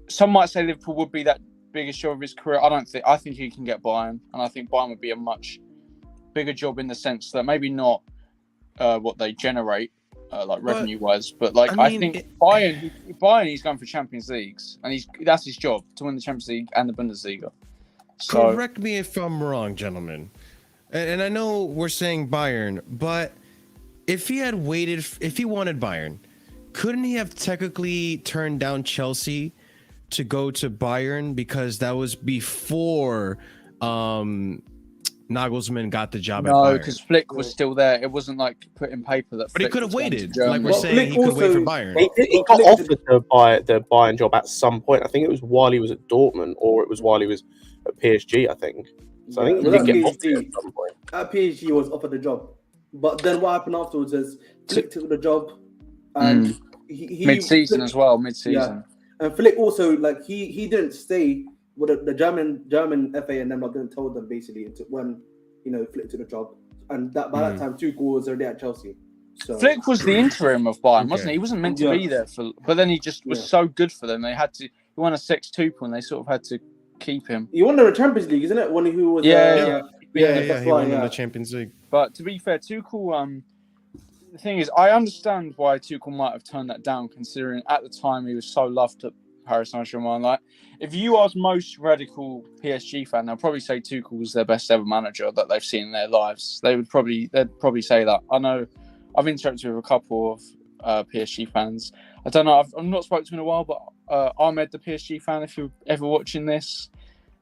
Some might say Liverpool would be that biggest job of his career. I think he can get Bayern, and I think Bayern would be a much bigger job in the sense that maybe not what they generate revenue wise, but I think Bayern he's going for Champions Leagues, and that's his job, to win the Champions League and the Bundesliga. So Correct me if I'm wrong, gentlemen. And I know we're saying Bayern, but if he wanted Bayern, couldn't he have technically turned down Chelsea to go to Bayern because that was before Nagelsmann got the job at No, Bayern. because Flick was still there. It wasn't like put in paper that. But he Flick could have was going to waited. Germany. Like we're But saying, Flick he could wait for also- Bayern. He got offered to buy the Bayern job at some point. I think it was while he was at Dortmund, or it was while he was at PSG. I think. So I think he Yeah, did get well, offered it at some point. at PSG he was offered the job, but then what happened afterwards is Flick took the job, and he Mid-season Flick- as well. Mid-season. and Flick also like he didn't stay with the German FA and them. Not didn't tell them basically until when Flick took the job, and that by that time Tuchel was already at Chelsea. So Flick was the interim of Bayern, wasn't Okay. he? He wasn't meant to be there but then he just was so good for them. They had to. He won a 6-2 and they sort of had to keep him. he won the Champions League, isn't it? When he was Yeah, that's he why, won yeah. the Champions League. But to be fair, Tuchel. The thing is, I understand why Tuchel might have turned that down, considering at the time he was so loved at Paris Saint-Germain. Like, if you ask most radical PSG fan, they'll probably say Tuchel was their best ever manager that they've seen in their lives. They'd probably say that. I know, I've interacted with a couple of PSG fans. I don't know. I've not spoken to him in a while, but Ahmed, the PSG fan, if you're ever watching this,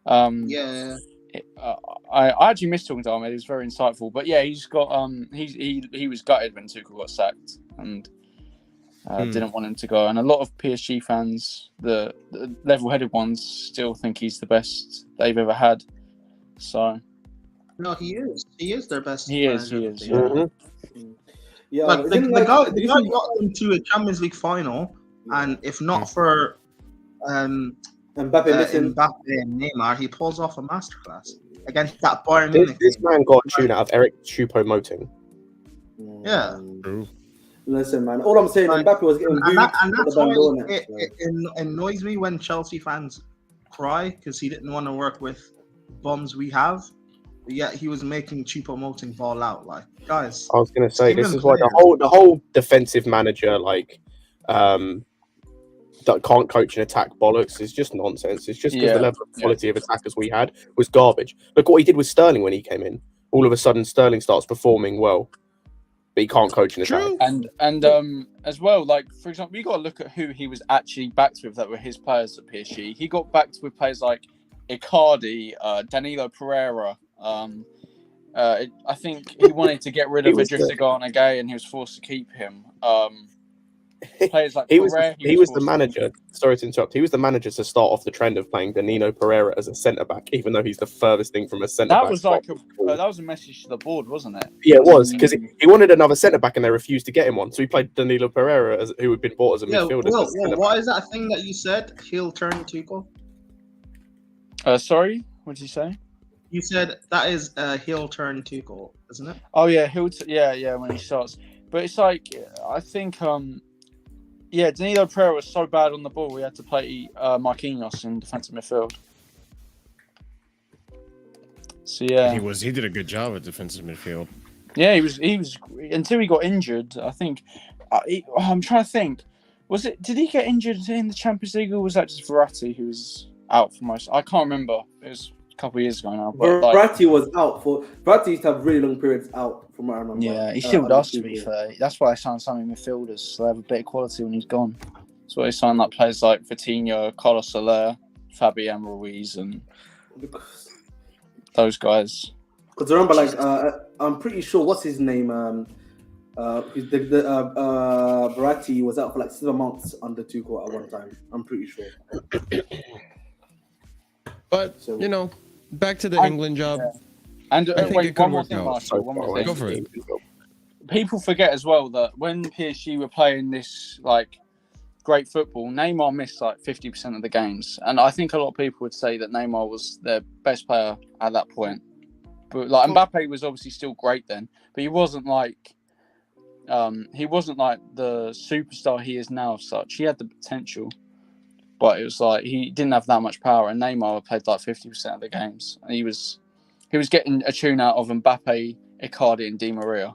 Yeah. I actually missed talking to Ahmed. He was very insightful. But yeah, he's got he was gutted when Tuchel got sacked and didn't want him to go. And a lot of PSG fans, the level-headed ones, still think he's the best they've ever had. So No, he is. He is their best. he is. manager. Yeah. Mhm. Yeah, Like, the isn't guy like- got them to a Champions League final, and if not for Mbappe missing. Mbappe and Neymar, he pulls off a masterclass against that Bayern This, Munich this team. man got a tune out of Eric Choupo-Moting. Yeah. True. Listen, man. All I'm saying, Like, Mbappe was getting booed And for that's the why Balon. it annoys me when Chelsea fans cry because he didn't want to work with bums we have. But yet he was making Choupo-Moting ball out. Like, guys, I was going to say Even this is why the players. whole defensive manager that can't coach and attack bollocks is just nonsense. It's just because the level of quality of attackers we had was garbage. Look what he did with Sterling when he came in. All of a sudden, Sterling starts performing well, but he can't coach and attack. And as well, like for example, you got to look at who he was actually backed with that were his players at PSG. He got backed with players like Icardi, Danilo Pereira. I think he wanted to get rid of Idrissa Gana Gueye, and he was forced to keep him. Players like he was Pereira, the manager. Sorry to interrupt. He was the manager to start off the trend of playing Danilo Pereira as a centre back, even though he's the furthest thing from a centre back. That was like that was a message to the board, wasn't it? Yeah, it was because he wanted another centre back and they refused to get him one. So he played Danilo Pereira, who had been bought as a midfielder. What is that thing that you said? He'll turn Tuchel. Sorry, what did you say? You said that is heel turn Tuchel, isn't it? Oh yeah, yeah, when he starts. But it's like I think Danilo Pereira was so bad on the ball we had to play Marquinhos in defensive midfield. So yeah, He did a good job at defensive midfield. Yeah, he was until he got injured. I think I'm trying to think. Did he get injured in the Champions League or was that just Verratti who was out for most? I can't remember. It was a couple of years ago now. But Verratti was out for. Verratti used to have really long periods out from what I remember. Yeah, he still does, to be fair. That's why I signed some midfielders, so they have a bit of quality when he's gone. That's why I signed like players like Vitinho, Carlos Soler, Fabian Ruiz, and those guys. Because remember, like, I'm pretty sure what's his name. Verratti was out for like 7 months under Tuchel at one time. I'm pretty sure. But back to the England job. Yeah. And I think wait, it could one more work thing, out. Marshall. One more Go thing. for it. People forget as well that when PSG were playing this like great football, Neymar missed like 50% of the games, and I think a lot of people would say that Neymar was their best player at that point. But like Mbappe was obviously still great then, but he wasn't like the superstar he is now. As such, he had the potential, but it was like he didn't have that much power. And Neymar played like 50% of the games, and he was getting a tune out of Mbappe, Icardi, and Di Maria.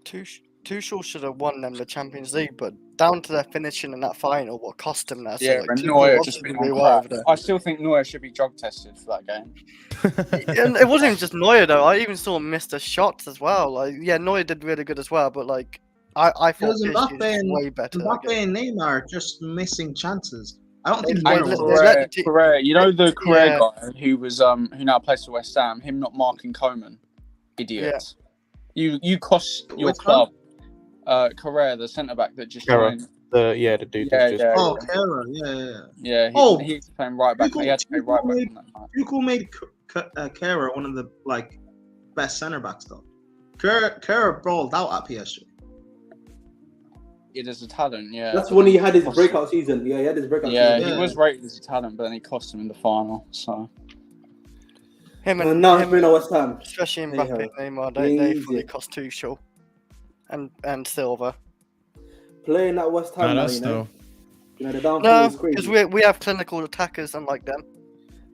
Tuchel should have won them the Champions League, but down to their finishing in that final, what cost them that? Yeah, so, and Tuchel Neuer lost just it been really on well crack. over there. I still think Neuer should be drug tested for that game. And it wasn't even just Neuer though. I even saw him miss the shots as well. Like, yeah, Neuer did really good as well, but like, I thought Because PSG was way better. Mbappe and Neymar just missing chances. I don't think he's I- going let- to let- Correa. You know the Correa Yeah. guy who was who now plays for West Ham. Him not marking Coman, idiot. You cost your Which one? club. Correa, the centre back that just Gerrard. joined. The dude Yeah, that's just. yeah. Oh, Kara, yeah. Yeah, Oh, he's playing right back. He had to play Tuchel right back made- on that night. Tuchel made Kara one of the like best centre backs though. Kara brawled out at PSG. It is a talent, yeah. That's when he had his breakout season. Yeah, he had his breakout Yeah, season. he was rated as a talent, but then he cost him in the final. So Him And and now he's him, been at West Ham. especially There you Mbappe, go. Neymar, they Easy. fully cost Tuchel and Silva. Playing at West Ham Not now, us you know. though. You know, the downfall No, is crazy. because we have clinical attackers unlike them.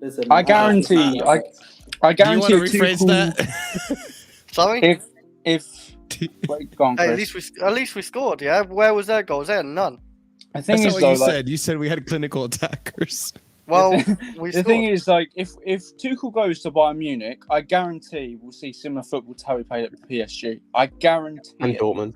Listen, I guarantee, I Do you guarantee. want to rephrase Tuchel- that? Sorry. If wait, go on, Hey, Chris. at least we scored. Yeah. Where was their goals? There, none. The thing That's is, not though, what you like, said. You said we had clinical attackers. Well, we the scored. thing is, like, if Tuchel goes to Bayern Munich, I guarantee we'll see similar football to how he played at PSG. I guarantee And it. Dortmund.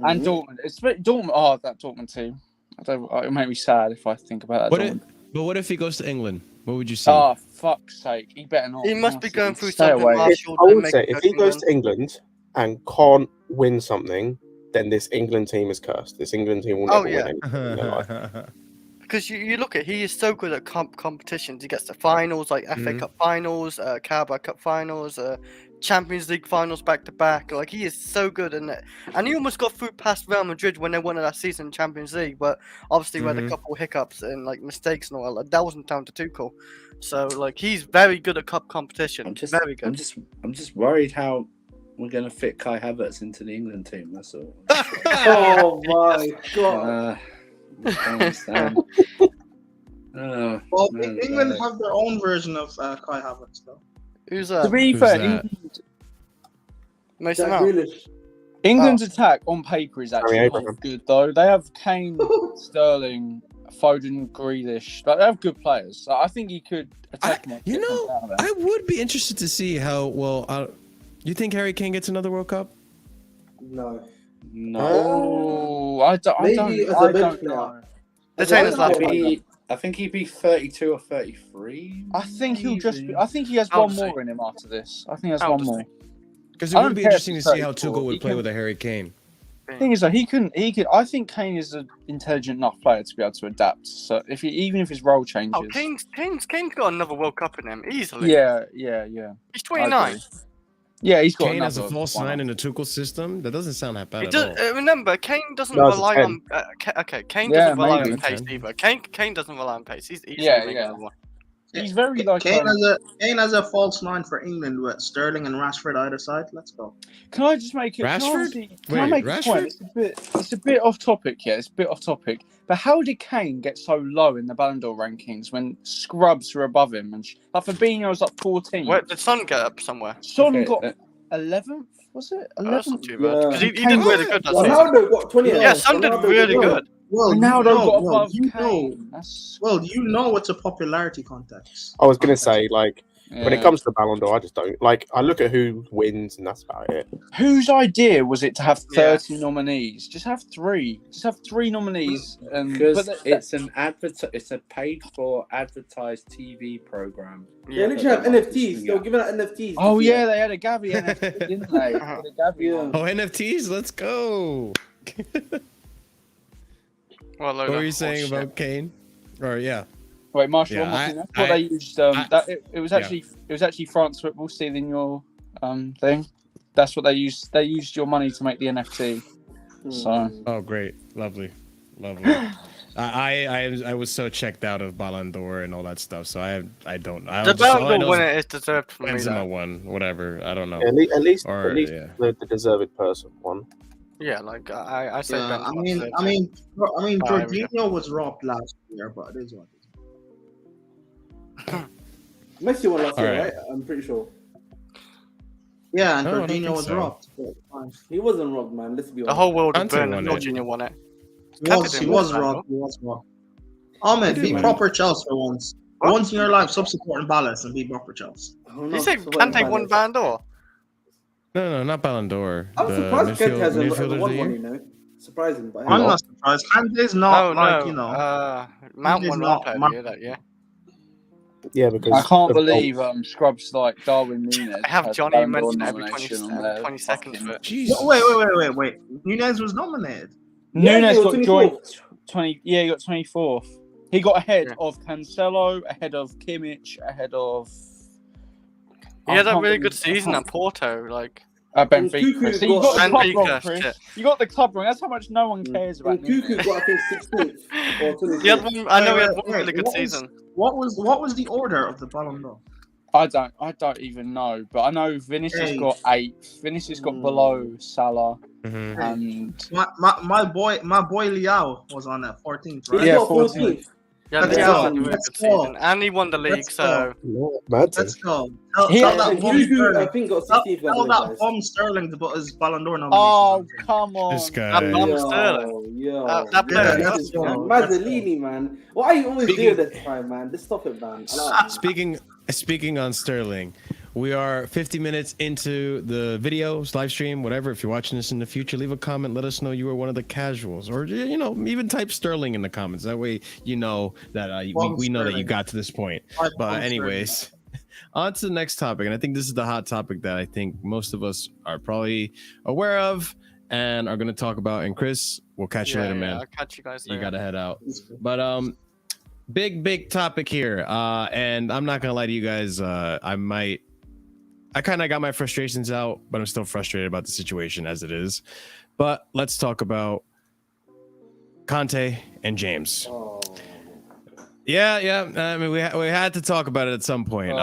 And Dortmund. It's Dortmund. Oh, that Dortmund team. It'll make me sad if I think about that. But what if he goes to England? What would you say? Oh, fuck's sake. He better not. He must be honestly. going through Stay something away. Marshall I to would make say it if go he to goes England. to England and can't win something, then this England team is cursed. This England team will Oh, never yeah. win anything in their life. Because you look at, he is so good at competitions. He gets to finals, like FA Mhm. Cup finals, Carabao Cup finals, Champions League finals back to back. Like, he is so good in it. And he almost got through past Real Madrid when they won that season in Champions League. But obviously, we had a Mhm. couple hiccups and like mistakes and all that. That wasn't down to Tuchel. So like, he's very good at cup competition. Very good. I'm just worried how we're gonna fit Kai Havertz into the England team. That's all. Oh my god. I don't understand. Well, man, England man. have their own version of Kai Havertz though. Who's To that? be Who's fair, that? Mason Jack Mount. Grealish. England's attack on paper is actually Harry not Abraham. good though. They have Kane, Sterling, Foden, Grealish. Like, they have good players. So I think he could attack more. You get know, them down there. I would be interested to see how well. You think Harry Kane gets another World Cup? No. No, I don't. Maybe I as a don't, I bench don't player. know. They're saying it's last Maybe- I think he'd be 32 or 33. I think he'll just. maybe. I think he has I would one say- more in him after this. I think he has I one would more. say- Because it I would don't be care if interesting to he's see how 34. Tuchel would He play can- with a Harry Kane. Thing is, though, he could. I think Kane is an intelligent enough player to be able to adapt. So even if his role changes. Oh, Kane's got another World Cup in him easily. Yeah. He's I 29. agree. Yeah, he's got Kane as a another false one. nine in the Tuchel system? That doesn't sound that bad It at does, all. remember, Kane doesn't No, it's a rely 10. on. Okay, Kane Yeah, doesn't rely maybe. on pace 10. either. Kane doesn't rely on pace. He's easily Yeah, making yeah. another one. He's very like. Kane has a false nine for England with Sterling and Rashford either side. Let's go. Can I just make it? Rashford? Can I Wait, make a Rashford? point? It's a bit off topic. Yeah, it's a bit off topic. But how did Kane get so low in the Balon d'Or rankings when scrubs were above him? And like Fabinho was like 14. Where did Son get up somewhere? Son Okay, got 11th. Was it Oh, that's 11th? not too bad. Because he Kane did really got- good that season. Ronaldo got 20. Yeah, Son did really good. Well, Ronaldo got above you know, Kane. That's you know it's a popularity contest. I was gonna say, like, when it yeah. comes to the Balon d'Or, I just don't like. I look at who wins, and that's about it. Whose idea was it to have Yeah. 30 nominees? Just have three. Just have three nominees. Because but it's it's a paid for advertised TV program. They Yeah. literally have NFTs. They were giving out NFTs. Oh yeah, they had a Gavi NFT, didn't they? They had a Gavi Yeah. one. Oh, NFTs? Let's go. Well, What were you saying about Kane? Or yeah. Wait, Marshall, Yeah, one more I- thing. That's what I- they used. I- That it was actually France football stealing your thing. That's what they used. They used your money to make the NFT. So Oh, great. Lovely. I was so checked out of Balon d'Or and all that stuff, so I don't. The Balon d'Or winner is deserved for me. Benzema Though. won, whatever. I don't know. At least Or, yeah. the deserved person won. Yeah, like I say Yeah, Benzema. I mean, there we go. Jorginho was robbed last year, but it is what it is. Messi won last year, Alright. right? I'm pretty sure. Yeah, and No, I don't Jorginho think was so. robbed. But fine. He wasn't robbed, man. Let's be honest. The whole world of Kante Bern won and it. Jorginho won it. He Kante was, didn't he win was that, robbed. He was robbed. Ahmed, He be did win. proper Chelsea for once. What? Once in your life, stop supporting Ballas and be proper Chelsea. Oh, Did no, you say so what Kante won Balon? Ballon d'Or? No, not Ballon d'Or. I'm The surprised Kante hasn't midfielder of won the one, year? you know. surprising. But I'm anyway. not surprised. Kante's not Mount Kante's won not Player of the Mar- Year that year. Yeah, because I can't of believe Scrubs like Darwin Nunez I have had Johnny Ballon d'Or mention every 20, nomination on their 20 seconds fucking- for it. Jesus. Wait. Nunez was nominated. Yeah, Nunez he got was joined 24th. 20. Yeah, he got 24th. He got ahead Yeah. of Cancelo, ahead of Kimmich, ahead of. He had I a can't really believe- good season at Porto. Like, Benfica. Cuckoo See, you got- got the club Benfica, wrong, Chris. shit. You got the club wrong. That's how much no one cares about. And Cuckoo Nunez. got, I think, 16th or 25th. he had one, I know he had one Wait, really good what season. What was the order of the Ballon d'Or? I don't even know, but I know Vinicius Hey. got 8th. Vinicius got below Salah, Mhm. and My boy Liao was on that 14th, right? He Yeah, got 14th. Yeah, Let's Leo go. had a really Let's good go. season, and he won the league. Let's So Madden. Let's go. Tell He that And bum Cuckoo, I Sterling. think, got Tell 16th. that bum Sterling to put his Ballon d'Or nomination. oh come on, This that guy. bum Sterling. Yo. That player Yeah, was let's go. Mazzolini, man. Why are you always Speaking- doing this time, man? Just stop it, man. I like it. Speaking on Sterling, we are 50 minutes into the videos, live stream, whatever. If you're watching this in the future, leave a comment. Let us know you were one of the casuals, or even type Sterling in the comments. That way, you know that we know that you got to this point. But anyways, on to the next topic, and I think this is the hot topic that I think most of us are probably aware of and are going to talk about. And Chris, we'll catch you later, man. I'll catch you guys You later. gotta head out. But big topic here. And I'm not gonna lie to you guys. I kind of got my frustrations out, but I'm still frustrated about the situation as it is. But let's talk about Kante and James. Oh. Yeah. I mean, we had to talk about it at some point.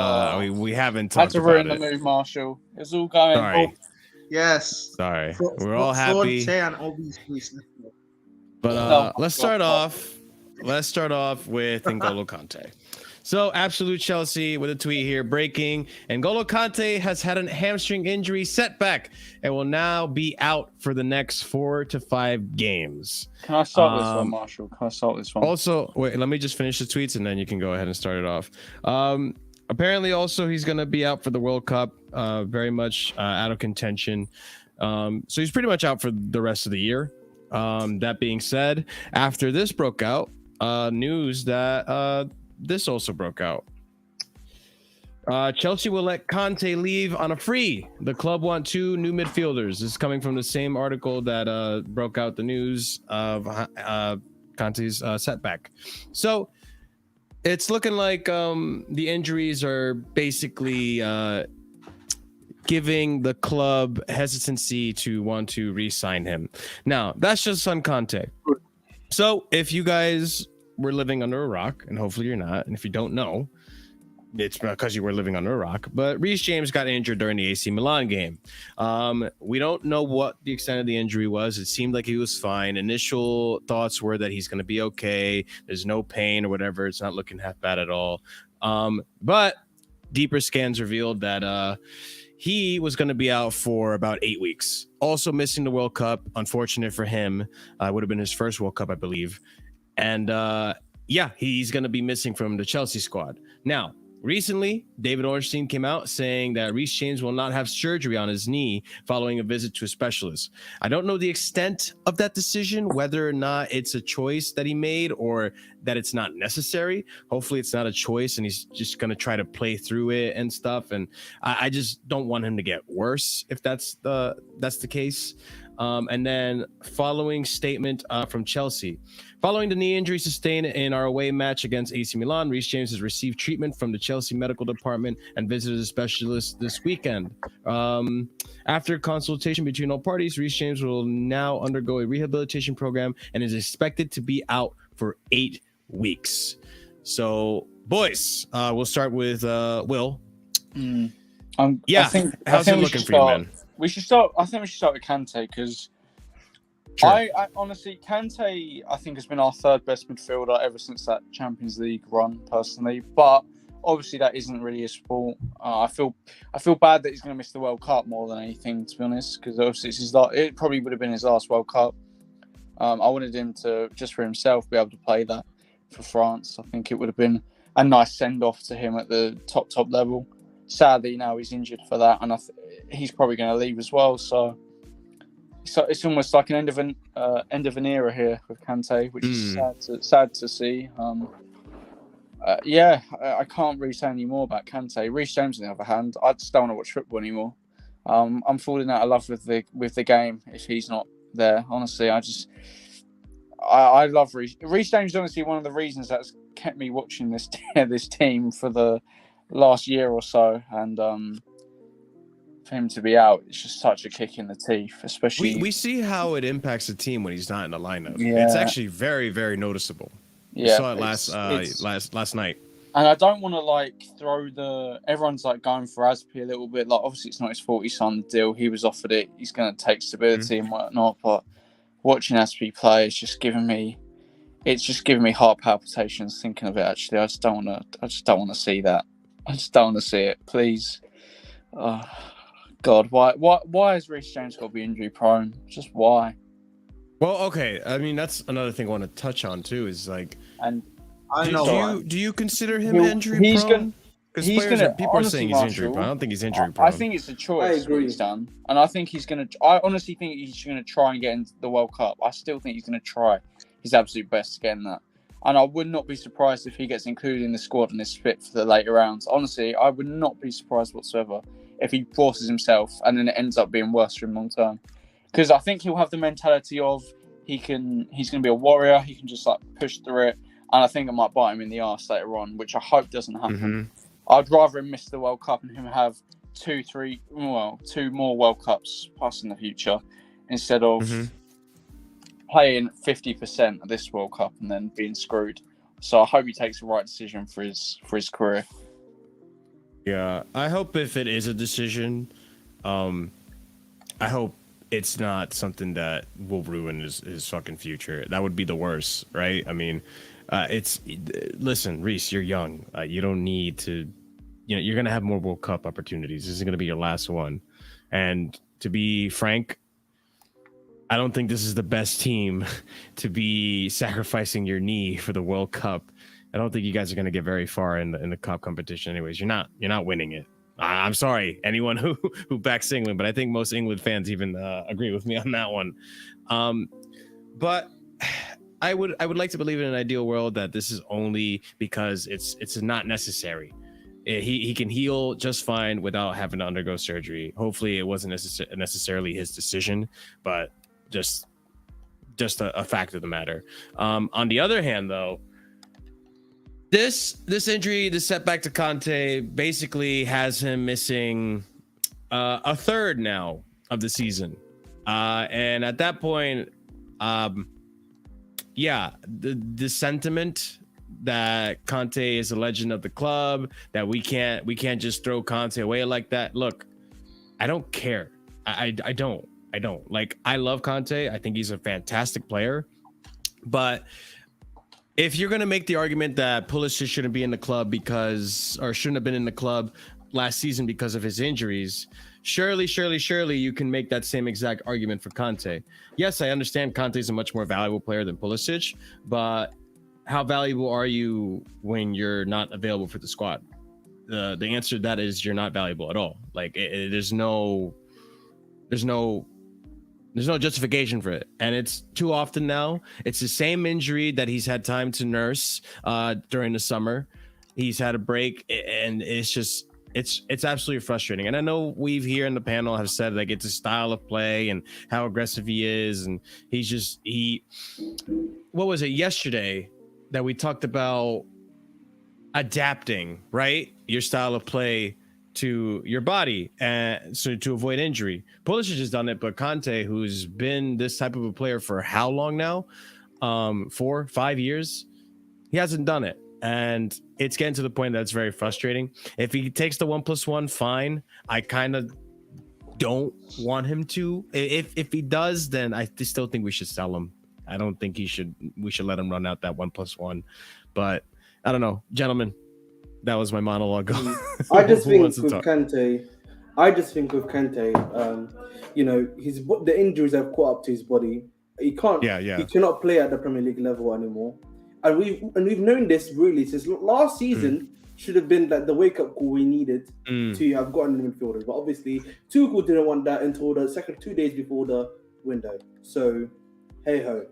We haven't had talked to about ruin it. the mood, Marshall. It's all going. Sorry. Yes. Sorry. We're all happy. But let's start off. Let's start off with N'Golo Kante. So, Absolute Chelsea with a tweet here breaking. N'Golo Kante has had a hamstring injury setback and will now be out for the next 4 to 5 games. Can I start this one, Marshall? Can I start this one? Also, wait, let me just finish the tweets and then you can go ahead and start it off. Apparently, also, he's going to be out for the World Cup, very much out of contention. So, he's pretty much out for the rest of the year. That being said, after this broke out, news that this also broke out. Chelsea will let Kante leave on a free. The club want 2 new midfielders. This is coming from the same article that broke out the news of Kante's setback. So it's looking like the injuries are basically giving the club hesitancy to want to re-sign him. Now, that's just on Kante. So if you guys were living under a rock, and hopefully you're not, and if you don't know, it's because you were living under a rock, but Reece James got injured during the AC Milan game. We don't know what the extent of the injury was. It seemed like he was fine. Initial thoughts were that he's going to be okay. There's no pain or whatever. It's not looking half bad at all. But deeper scans revealed that he was going to be out for about 8 weeks. Also missing the World Cup. Unfortunate for him. It would have been his first World Cup, I believe. And he's going to be missing from the Chelsea squad. Now, recently, David Ornstein came out saying that Reece James will not have surgery on his knee following a visit to a specialist. I don't know the extent of that decision, whether or not it's a choice that he made or that it's not necessary. Hopefully it's not a choice and he's just going to try to play through it and stuff. And I just don't want him to get worse if that's the case. And then following statement from Chelsea. Following the knee injury sustained in our away match against AC Milan, Reece James has received treatment from the Chelsea medical department and visited a specialist this weekend. After consultation between all parties, Reece James will now undergo a rehabilitation program and is expected to be out for 8 weeks. So, boys, we'll start with Will. How's it looking for you, man? We should start. I think we should start with Kante because I honestly, Kante, I think has been our 3rd best midfielder ever since that Champions League run, personally. But obviously, that isn't really his fault. I feel bad that he's going to miss the World Cup more than anything, to be honest, because obviously it probably would have been his last World Cup. I wanted him to, just for himself, be able to play that for France. I think it would have been a nice send off to him at the top level. Sadly, now he's injured for that, and he's probably going to leave as well. So, So it's almost like an end of an era here with Kante, which is sad to see. I can't really say any more about Kante. Reece James, on the other hand, I just don't want to watch football anymore. I'm falling out of love with the game if he's not there. Honestly, I love Reece. Reece James is honestly one of the reasons that's kept me watching this team for the last year or so, and for him to be out, it's just such a kick in the teeth. Especially we see how it impacts the team when he's not in the lineup. Yeah. It's actually very, very noticeable. Yeah, we saw it last night. And I don't want to throw everyone's going for Aspi a little bit. Obviously it's not his fault he signed the deal. He was offered it. He's going to take stability and whatnot. But watching Aspi play, it's just giving me heart palpitations thinking of it. Actually, I just don't want to see that. I just don't want to see it. Please, oh, God, why has Reece James got to be injury prone? Just why? Well, okay. I mean, that's another thing I want to touch on too. Is and. Do you consider him injury prone? Because people are saying he's injury prone. I don't think he's injury prone. I think it's a choice. I agree. He's done, and I think he's gonna. I honestly think he's gonna try and get into the World Cup. I still think he's gonna try his absolute best to get in that, and I would not be surprised if he gets included in the squad and is fit for the later rounds. Honestly, I would not be surprised whatsoever if he forces himself and then it ends up being worse for him long term. Because I think he'll have the mentality of he's gonna be a warrior. He can just push through it. And I think it might bite him in the arse later on, which I hope doesn't happen. I'd rather him miss the World Cup and him have 2 more World Cups plus in the future instead of playing 50% of this World Cup and then being screwed. So I hope he takes the right decision for his career. Yeah, I hope if it is a decision, I hope it's not something that will ruin his fucking future. That would be the worst, right? I mean, listen, Reece, you're young. You don't need to, you're going to have more World Cup opportunities. This is going to be your last one. And to be frank, I don't think this is the best team to be sacrificing your knee for the World Cup. I don't think you guys are going to get very far in the cup competition. Anyways, you're not winning it. I'm sorry, anyone who backs England, but I think most England fans even agree with me on that one. But I would like to believe in an ideal world that this is only because it's not necessary. He can heal just fine without having to undergo surgery. Hopefully, it wasn't necessarily his decision, but just a fact of the matter. On the other hand, though, this injury, the setback to Kante, basically has him missing a third now of the season, and at that point, the sentiment that Kante is a legend of the club, that we can't just throw Kante away like that. Look, I don't care. I don't. I love Kante. I think he's a fantastic player. But if you're going to make the argument that Pulisic shouldn't be in the club shouldn't have been in the club last season because of his injuries, surely you can make that same exact argument for Kante. Yes, I understand Kante is a much more valuable player than Pulisic, but how valuable are you when you're not available for the squad? The answer to that is you're not valuable at all. There's no justification for it. And it's too often now. It's the same injury that he's had time to nurse during the summer. He's had a break, and it's absolutely frustrating. And I know we've here in the panel have said it's a style of play and how aggressive he is. And what was it yesterday that we talked about adapting, right? Your style of play to your body, and so to avoid injury. Pulisic has done it, but Kante, who's been this type of a player for how long now? 4-5 years, he hasn't done it, and it's getting to the point that's very frustrating. If he takes the 1+1, fine. I kind of don't want him to. If he does, then I still think we should sell him. I don't think we should let him run out that 1+1. But I don't know, gentlemen. That was my monologue. I just think with Kante, the injuries have caught up to his body. He can't. He cannot play at the Premier League level anymore. And we've known this really since last season. Should have been the wake up call we needed to have gotten midfielders. But obviously, Tuchel didn't want that until the second 2 days before the window. So, hey ho.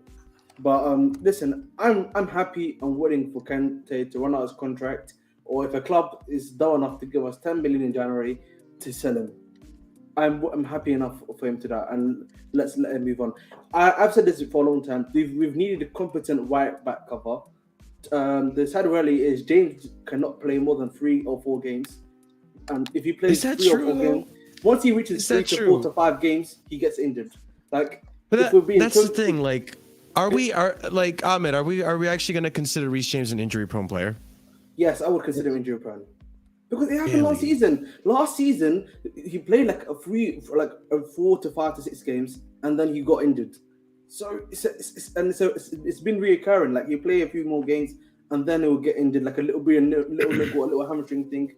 But listen, I'm happy and willing for Kante to run out his contract, or if a club is dumb enough to give us 10 million in January to sell him, I'm happy enough for him to that, and let's let him move on. I've said this for a long time. We've needed a competent right back cover. The sad reality is James cannot play more than 3 or 4 games, and if he plays 3 or 4 games, once he reaches 3 to 4 to 5 games, he gets injured. Like, but that's the thing. Like, like Ahmed, are we actually going to consider Reece James an injury-prone player? Yes, I would consider him injury-prone. Because it happened last season. Last season, he played like a 4 to 5 to 6 games, and then he got injured. So it's been reoccurring. Like, you play a few more games, and then he'll get injured, like a little leg or a little hamstring thing.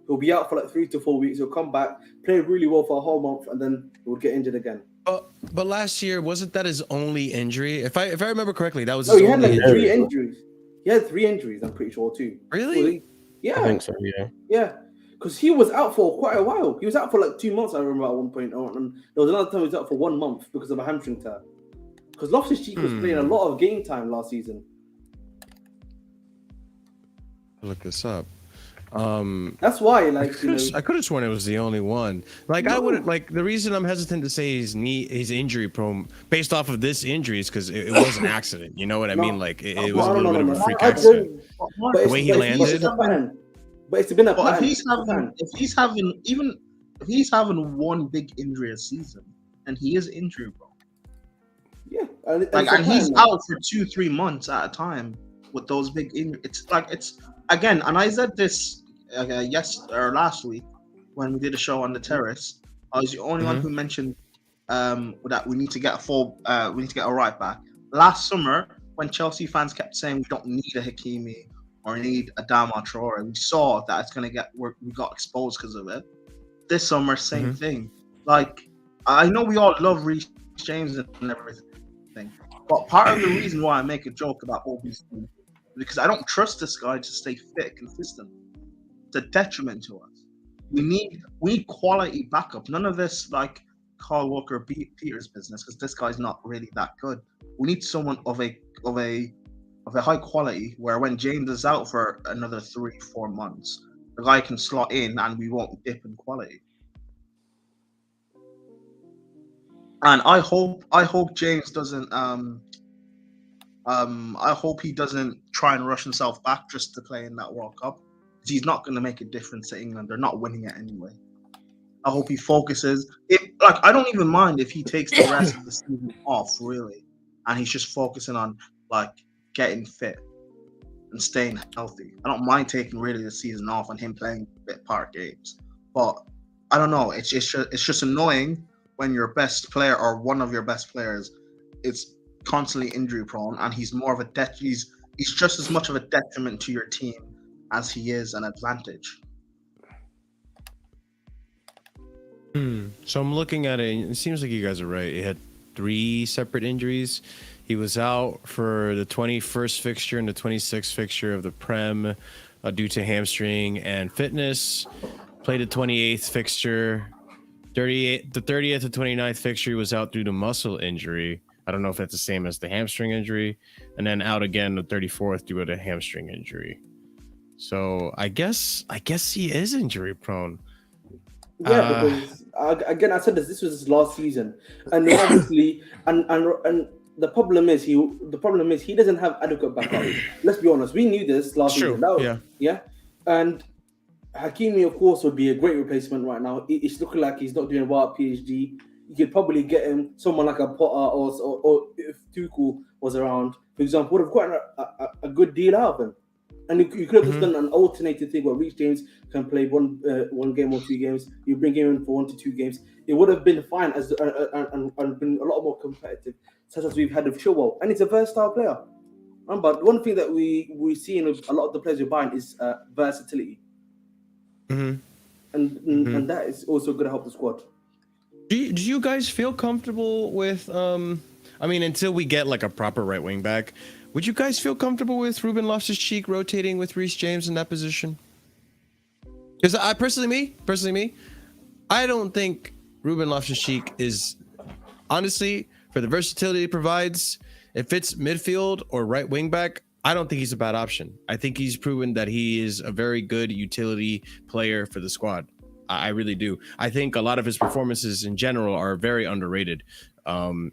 He'll be out for like 3 to 4 weeks. He'll come back, play really well for a whole month, and then he'll get injured again. But last year, wasn't that his only injury? If I remember correctly, that was his only injury. 3 injuries. He had 3 injuries, I'm pretty sure, too. Really? Yeah. I think so, yeah. Yeah. Because he was out for quite a while. He was out for like 2 months, I remember, at one point. And there was another time he was out for 1 month because of a hamstring tear. Because Loftus-Cheek was playing a lot of game time last season. Look this up. That's why, like, I could have sworn it was the only one. Like, I wouldn't, like, the reason I'm hesitant to say he's injury prone based off of this injury is because it was an accident. You know what I mean? Like, it was a little bit of a freak accident. The way he landed. But it's been a pattern. If he's having one big injury a season, and he is injury prone. Yeah, and he's out for 2-3 months at a time with those big injuries. It's again, and I said this last week when we did a show on the terrace. I was the only one who mentioned that we need to get a right back. Last summer, when Chelsea fans kept saying we don't need a Hakimi or need a Adama Traore, we saw that it's gonna we got exposed because of it. This summer, same thing. Like, I know we all love Reece James and everything, but part of the reason why I make a joke about OBC because I don't trust this guy to stay fit consistently. It's a detriment to us. We need quality backup. None of this like Kyle Walker Peters business, because this guy's not really that good. We need someone of a high quality where when James is out for another 3-4 months, the guy can slot in and we won't dip in quality. And I hope James doesn't I hope he doesn't try and rush himself back just to play in that World Cup. He's not going to make a difference to England. They're not winning it anyway. I hope he focuses. I don't even mind if he takes the rest of the season off, really, and he's just focusing on like getting fit and staying healthy. I don't mind taking really the season off and him playing bit part games. But I don't know. It's just annoying when your best player or one of your best players is constantly injury prone, and he's more of a he's just as much of a detriment to your team as he is an advantage. So I'm looking at it. It seems like you guys are right. He had 3 separate injuries. He was out for the 21st fixture and the 26th fixture of the Prem due to hamstring and fitness. Played the 28th fixture. The 30th and 29th fixture he was out due to muscle injury. I don't know if that's the same as the hamstring injury. And then out again the 34th due to a hamstring injury. So I guess he is injury prone. Yeah, because again, I said this was his last season, and obviously, and the problem is he doesn't have adequate backup. Let's be honest, we knew this last season. Yeah, and Hakimi, of course, would be a great replacement right now. It's looking like he's not doing well at PSG. You could probably get him someone like a Potter or if Tuchel was around, for example, would have gotten a good deal out of him. And you could have just done an alternative thing where Reece James can play one game or 2 games. You bring him in for 1 to 2 games. It would have been fine and been a lot more competitive, such as we've had with Chilwell. And he's a versatile player. But one thing that we see in a lot of the players we're buying is versatility. And that is also going to help the squad. Do you guys feel comfortable with I mean, until we get like a proper right wing back, would you guys feel comfortable with Ruben Loftus-Cheek rotating with Reece James in that position? Because I personally, I don't think Ruben Loftus-Cheek is, honestly, for the versatility he provides, if it's midfield or right wing back, I don't think he's a bad option. I think he's proven that he is a very good utility player for the squad. I really do. I think a lot of his performances in general are very underrated.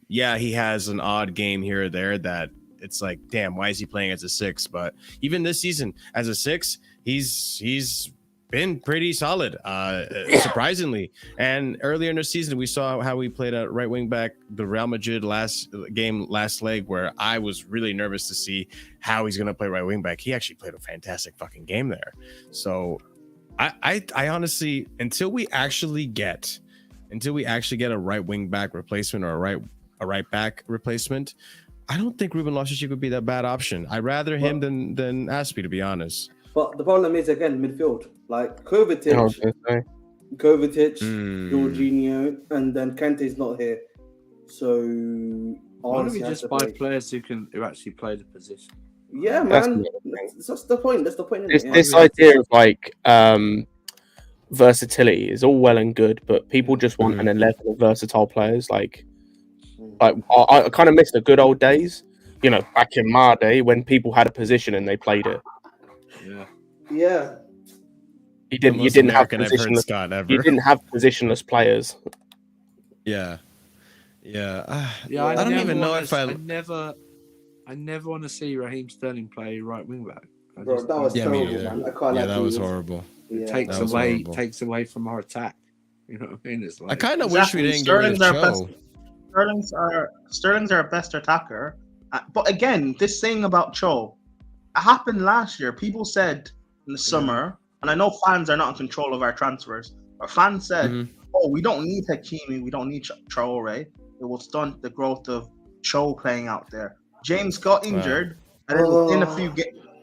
Yeah, he has an odd game here or there that it's like, damn, why is he playing as a 6? But even this season as a 6, he's been pretty solid, surprisingly. And earlier in the season, we saw how he played at right wing back, the Real Madrid last leg, where I was really nervous to see how he's going to play right wing back. He actually played a fantastic fucking game there. So I honestly, until we actually get a right wing back replacement or a right back replacement, I don't think Ruben Loftus-Cheek would be that bad option. I'd rather him than Aspie, to be honest. But the problem is, again, midfield. Like Kovacic, Jorginho, and then Kante's not here. So why don't we just buy players who actually play the position? Yeah, man. That's the point. That's the point. This idea of like versatility is all well and good, but people just want an 11 of versatile players. Like I kind of miss the good old days. You know, back in my day when people had a position and they played it. Yeah. You didn't have positionless players. Yeah. I never want to see Raheem Sterling play right wing back. Bro, that was terrible, man. I can't. Yeah, that was horrible. It takes away from our attack. You know what I mean? It's like, I kind of wish we didn't get rid of Cho. Sterling's our best attacker. But again, this thing about Cho happened last year. People said in the summer, and I know fans are not in control of our transfers, but fans said, "Oh, we don't need Hakimi, we don't need Traore. It will stunt the growth of Cho playing out there." James got injured, and then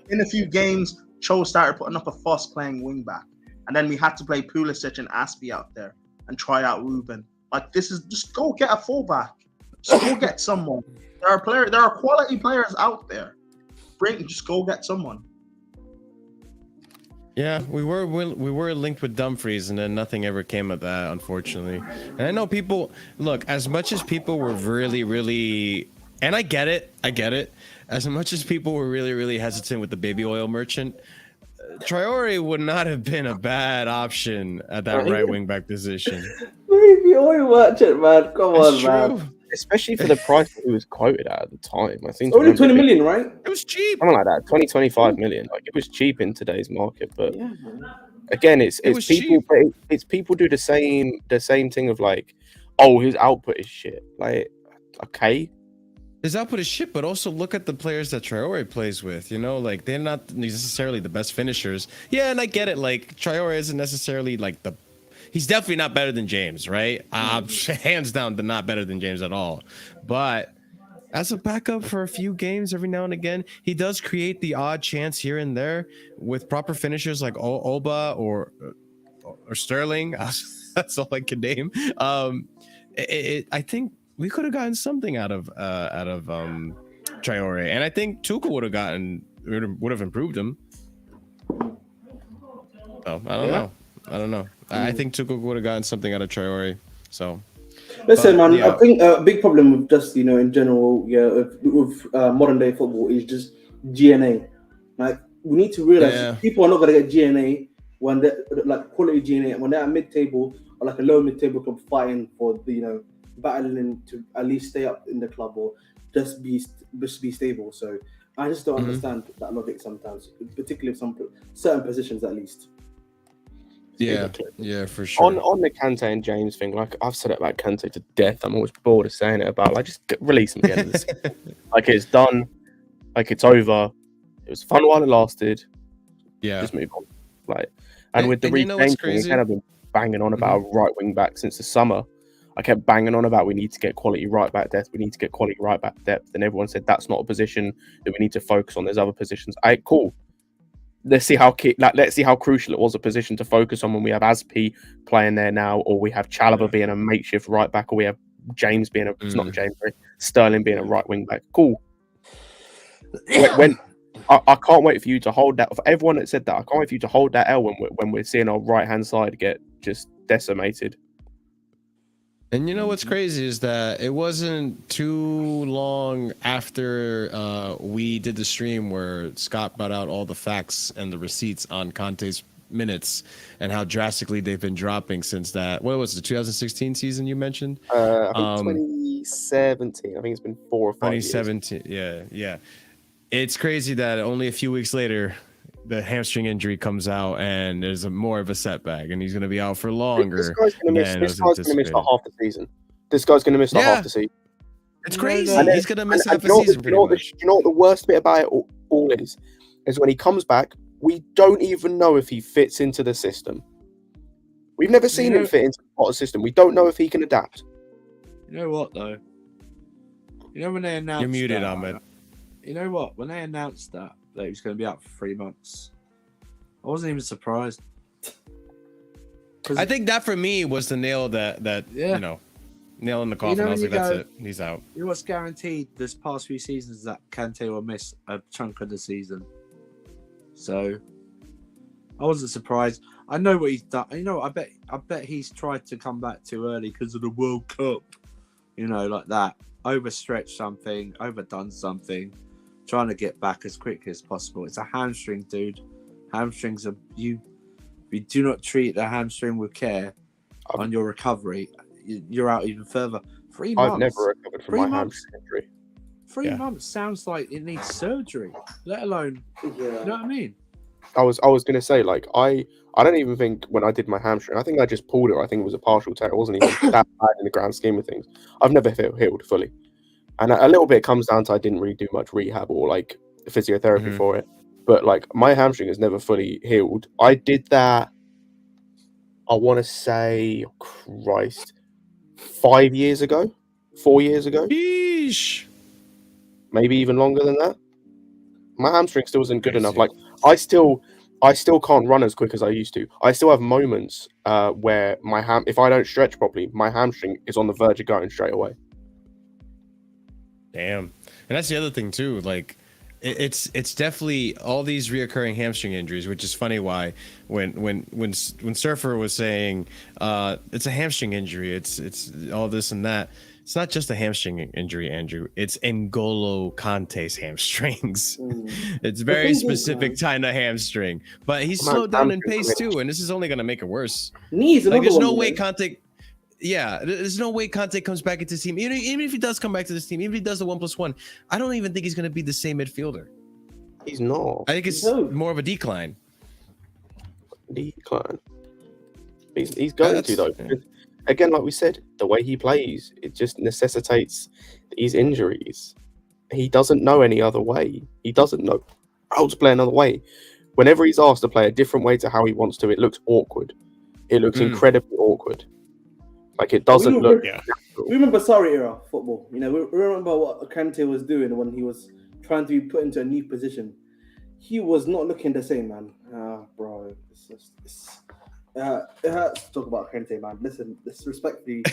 in a few games, Cho started putting up a fuss playing wing back, and then we had to play Pulisic and Aspie out there and try out Ruben. Like, this is just go get a fullback, just go get someone. There are quality players out there. Just go get someone. Yeah, we were linked with Dumfries, and then nothing ever came of that, unfortunately. And I know people look, as much as people were really, and I get it. As much as people were really hesitant with the baby oil merchant, Traore would not have been a bad option at that right wing back position. Baby oil merchant, man. Come on, man. Especially for the price that it was quoted at the time. I think only 20 million, right? It was cheap. Something like that, 25 million. Like, it was cheap in today's market, but again, it's people. It's people do the same thing of like, oh, his output is shit. Like, okay, his output is shit, but also look at the players that Traore plays with. You know, like, they're not necessarily the best finishers. Yeah, and I get it. Like, Traore isn't necessarily like the. He's definitely not better than James, right? Hands down, not better than James at all. But as a backup for a few games every now and again, he does create the odd chance here and there with proper finishers like Oba or Sterling. That's all I can name. I think we could have gotten something out of Traore, and I think Tuchel would have improved him. So I don't know. I think Tuchel would have gotten something out of Traore. So, listen, man. I think a big problem with just in general, with modern day football is just GNA. Like, we need to realize people are not gonna get GNA when they're like quality GNA when they're at mid-table or like a low mid-table club fighting for the battling to at least stay up in the club or just be stable. So I just don't understand that logic sometimes, particularly some certain positions at least. Yeah, for sure. On the Kante and James thing, like, I've said it about Kante to death. I'm always bored of saying it about, like, just release him again. Like, it's done. Like, it's over. It was fun while it lasted. Yeah. Just move on. Like, and with the reclaim thing, again, I've been banging on about right wing back since the summer. I kept banging on about we need to get quality right back depth. We need to get quality right back depth. And everyone said that's not a position that we need to focus on. There's other positions. Cool. Let's see how crucial it was a position to focus on when we have Aspie playing there now, or we have Chalobah being a makeshift right back, or we have James being Sterling being a right wing back. Cool. When I can't wait for you to hold that. For everyone that said that, I can't wait for you to hold that L when we're seeing our right hand side get just decimated. And you know what's crazy is that it wasn't too long after we did the stream where Scott brought out all the facts and the receipts on Kante's minutes and how drastically they've been dropping since that. What was the 2016 season you mentioned? I think 2017. I think it's been 4 or 5 years. 2017. Yeah. It's crazy that only a few weeks later, the hamstring injury comes out and there's more of a setback, and he's going to be out for longer. This guy's going to miss the half the season. This guy's going to miss the half the season. It's crazy. And he's going to miss half the season. You know what the worst bit about it all is when he comes back, we don't even know if he fits into the system. We've never seen him fit into the Potter system. We don't know if he can adapt. You know what, though? You know when they announced You're muted, Ahmed. You know what? When they announced that he was going to be out for 3 months, I wasn't even surprised. I think that for me was the nail that nail in the coffin. I was like, that's it. He's out. You know what's guaranteed this past few seasons is that Kante will miss a chunk of the season. So I wasn't surprised. I know what he's done. You know, I bet he's tried to come back too early because of the World Cup. You know, like that. Overstretched something, overdone something, trying to get back as quickly as possible. It's a hamstring, dude. Hamstrings are if you do not treat the hamstring with care on your recovery, you're out even further. 3 months. I've never recovered from my hamstring injury. 3 months sounds like it needs surgery, let alone, you know what I mean? I was going to say, like, I don't even think when I did my hamstring, I think I just pulled it. I think it was a partial tear. It wasn't even that bad in the grand scheme of things. I've never healed fully. And a little bit comes down to I didn't really do much rehab or, like, physiotherapy for it. But, like, my hamstring has never fully healed. I did that, I want to say, 5 years ago? 4 years ago? Sheesh. Maybe even longer than that. My hamstring still isn't good enough. Like, I still can't run as quick as I used to. I still have moments where if I don't stretch properly, my hamstring is on the verge of going straight away. Damn. And that's the other thing too. Like, it's definitely all these reoccurring hamstring injuries, which is funny why when Surfer was saying it's a hamstring injury, it's all this and that. It's not just a hamstring injury, Andrew. It's N'Golo Kante's hamstrings. It's very specific kind of hamstring. But he's slowed down in pace too, and this is only going to make it worse. Knees, like, there's no way Kante... Yeah, there's no way Kante comes back into this team. Even if he does come back to this team, even if he does the 1+1, I don't even think he's going to be the same midfielder. He's not. I think it's more of a decline. Decline. He's going to, though. Yeah. Again, like we said, the way he plays, it just necessitates these injuries. He doesn't know any other way. He doesn't know how to play another way. Whenever he's asked to play a different way to how he wants to, it looks awkward. It looks incredibly awkward. Like, it doesn't look natural. We remember Sarri era football. You know, we remember what Kante was doing when he was trying to be put into a new position. He was not looking the same, man. Bro, it hurts to talk about Kante, man. Listen, respectfully.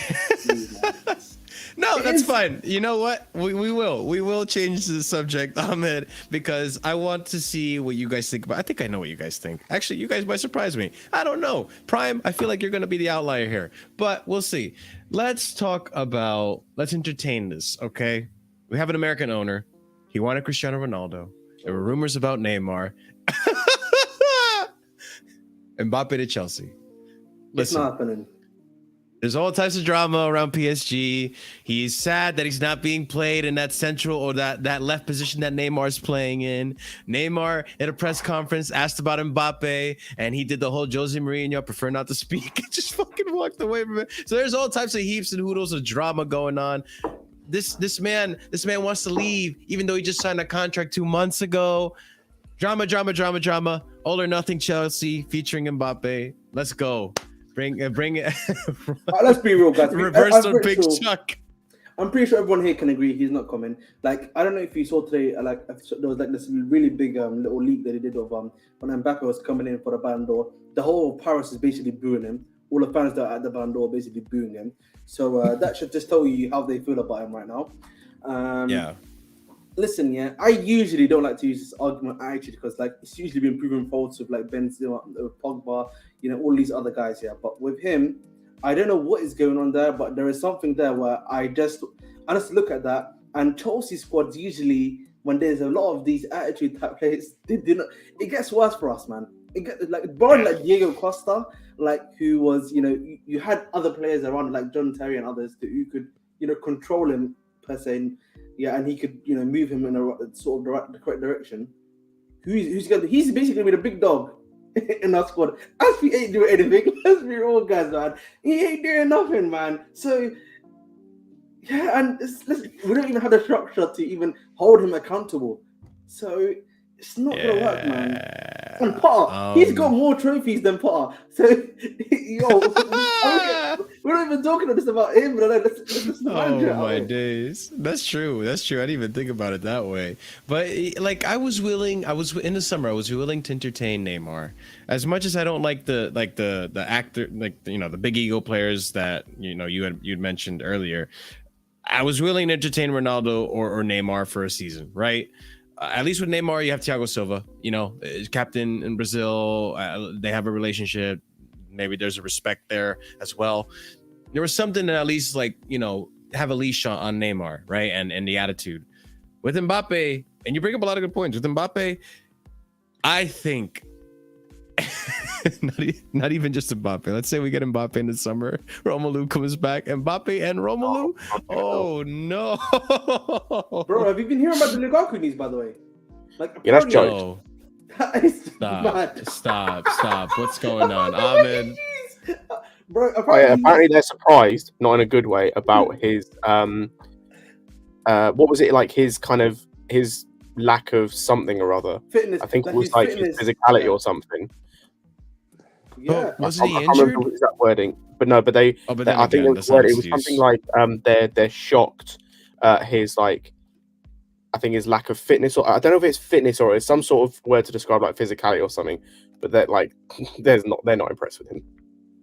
No, that's fine. You know what? We will change the subject, Ahmed, because I want to see what you guys think about. I think I know what you guys think. Actually, you guys might surprise me. I don't know. Prime, I feel like you're going to be the outlier here, but we'll see. Let's entertain this, okay? We have an American owner. He wanted Cristiano Ronaldo. There were rumors about Neymar. Mbappe to Chelsea. Listen, it's not happening. There's all types of drama around PSG. He's sad that he's not being played in that central or that left position that Neymar's playing in. Neymar at a press conference asked about Mbappe, and he did the whole Jose Mourinho prefer not to speak. Just fucking walked away from it. So there's all types of heaps and hoodles of drama going on. This man wants to leave, even though he just signed a contract 2 months ago. Drama. All or nothing Chelsea featuring Mbappe. Let's go. Bring it. Let's be real, guys. Reverse or Big Chuck. I'm pretty sure everyone here can agree he's not coming. Like, I don't know if you saw today, like, there was like this really big little leak that he did of when Mbappe was coming in for the Ballon d'Or. The whole Paris is basically booing him. All the fans that are at the Ballon d'Or are basically booing him. So that should just tell you how they feel about him right now. Yeah. Listen, I usually don't like to use this argument actually because, like, it's usually been proven false with like Benzema, Pogba, all these other guys here. But with him, I don't know what is going on there, but there is something there where I just look at that, and Chelsea squads usually, when there's a lot of these attitude type players, it gets worse for us, man. It gets like Diego Costa, like who was, you had other players around like John Terry and others who could, control him per se, and he could, move him in a sort of the correct direction. He's basically with a big dog in our squad. Aspi ain't doing anything. Let's be real, guys, man. He ain't doing nothing, man. So yeah, and we don't even have the structure to even hold him accountable. So it's not gonna work, man. And Potter, he's got more trophies than Potter. So we're not even talking just about him. But let's my days. That's true. I didn't even think about it that way. But like, I was in the summer, I was willing to entertain Neymar. As much as I don't like the actor, the big ego players that you'd mentioned earlier. I was willing to entertain Ronaldo or Neymar for a season, right? At least with Neymar, you have Thiago Silva, captain in Brazil. They have a relationship. Maybe there's a respect there as well. There was something to at least have a leash on Neymar, right? And the attitude. With Mbappe, and you bring up a lot of good points. With Mbappe, I think not even just Mbappe. Let's say we get Mbappe in the summer. Romelu comes back. Mbappe and Romelu. Oh no, bro! Have you been hearing about the Lukaku news, by the way? That's jokes. Stop! What's going on, Ahmed? Bro, apparently they're surprised, not in a good way, about his what was it, like his lack of something or other. Fitness. I think it was like his physicality or something. Yeah, wasn't he I can't injured? remember that wording, but no, but I think it was something like they're shocked at his I think his lack of fitness, or I don't know if it's fitness or it's some sort of word to describe like physicality or something, but they're they're not impressed with him.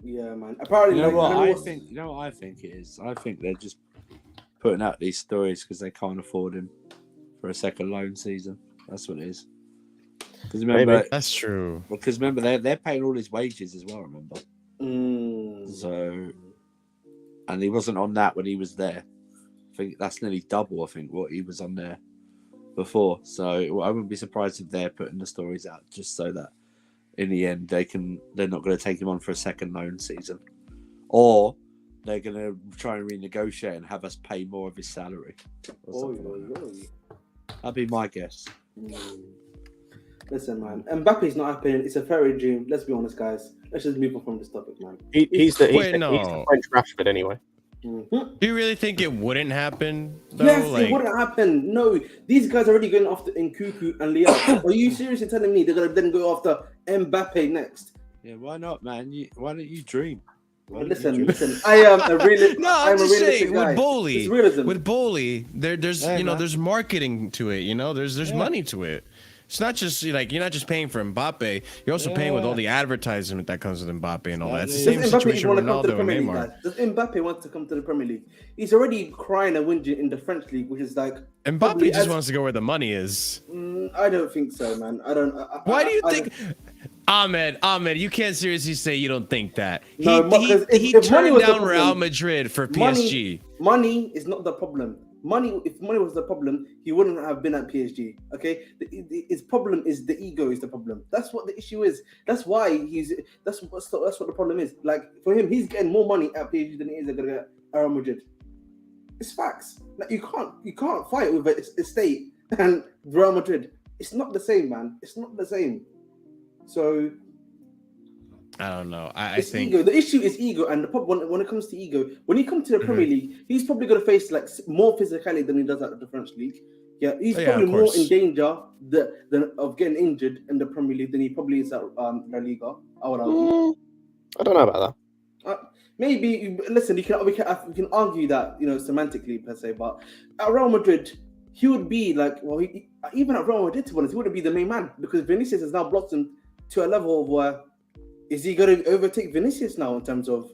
Yeah, man. Apparently, you know what I think it is. I think they're just putting out these stories because they can't afford him for a second loan season. That's what it is. Because remember, that's true. Because remember, they're paying all his wages as well. Remember, so, and he wasn't on that when he was there. I think that's nearly double. I think what he was on there before. So I wouldn't be surprised if they're putting the stories out just so that in the end they're not going to take him on for a second loan season, or they're going to try and renegotiate and have us pay more of his salary. That'd be my guess. Listen, man, Mbappe's not happening. It's a fairy dream. Let's be honest, guys. Let's just move on from this topic, man. He's the French Rashford anyway. Do you really think it wouldn't happen? Though? Yes, it wouldn't happen. No, these guys are already going after Nkuku and Leo. Are you seriously telling me they're going to then go after Mbappe next? Yeah, why not, man? Why don't you dream? Listen. I am a realist. No, I'm just saying guy. With Bully, there's marketing to it. There's money to it. It's not just you're not just paying for Mbappe. You're also paying with all the advertisement that comes with Mbappe and all that. It's the same situation with Ronaldo and Neymar. Does Mbappe want to come to the Premier League? He's already crying and whinging in the French league, which is like Mbappe just wants to go where the money is. I don't think so, man. I don't. Why do you think? Ahmed, you can't seriously say you don't think that. He turned down Real Madrid for PSG. Money is not the problem. If money was the problem, he wouldn't have been at PSG. Okay, his problem is the ego is the problem. That's what the issue is. That's why that's what the problem is. Like for him, he's getting more money at PSG than he is at Real Madrid. It's facts. Like you can't fight with a state and Real Madrid. It's not the same, man. It's not the same. So I don't know. I think ego. The issue is ego, and the problem when it comes to ego, when he comes to the Premier League, he's probably going to face like more physicality than he does at the French league. Yeah, he's probably more in danger of getting injured in the Premier League than he probably is at La Liga. I would argue. I don't know about that. Maybe listen, we can argue that semantically per se, but at Real Madrid, he would be like even at Real Madrid, to be honest, he wouldn't be the main man because Vinicius has now blossomed to a level of where. Is he going to overtake Vinicius now in terms of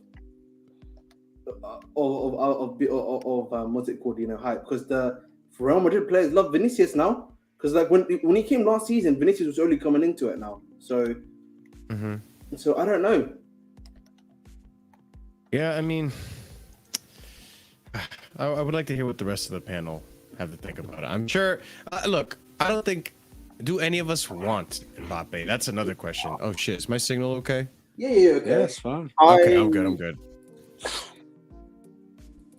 what's it called? Hype? Because the Real Madrid players love Vinicius now. Because like when he came last season, Vinicius was only coming into it now. So, so I don't know. Yeah, I mean, I would like to hear what the rest of the panel have to think about it. I'm sure. Look, I don't think. Do any of us want Mbappe? That's another question. Oh shit, is my signal okay? Yeah, okay. Yeah, that's fine. Okay, I'm good. I'm good.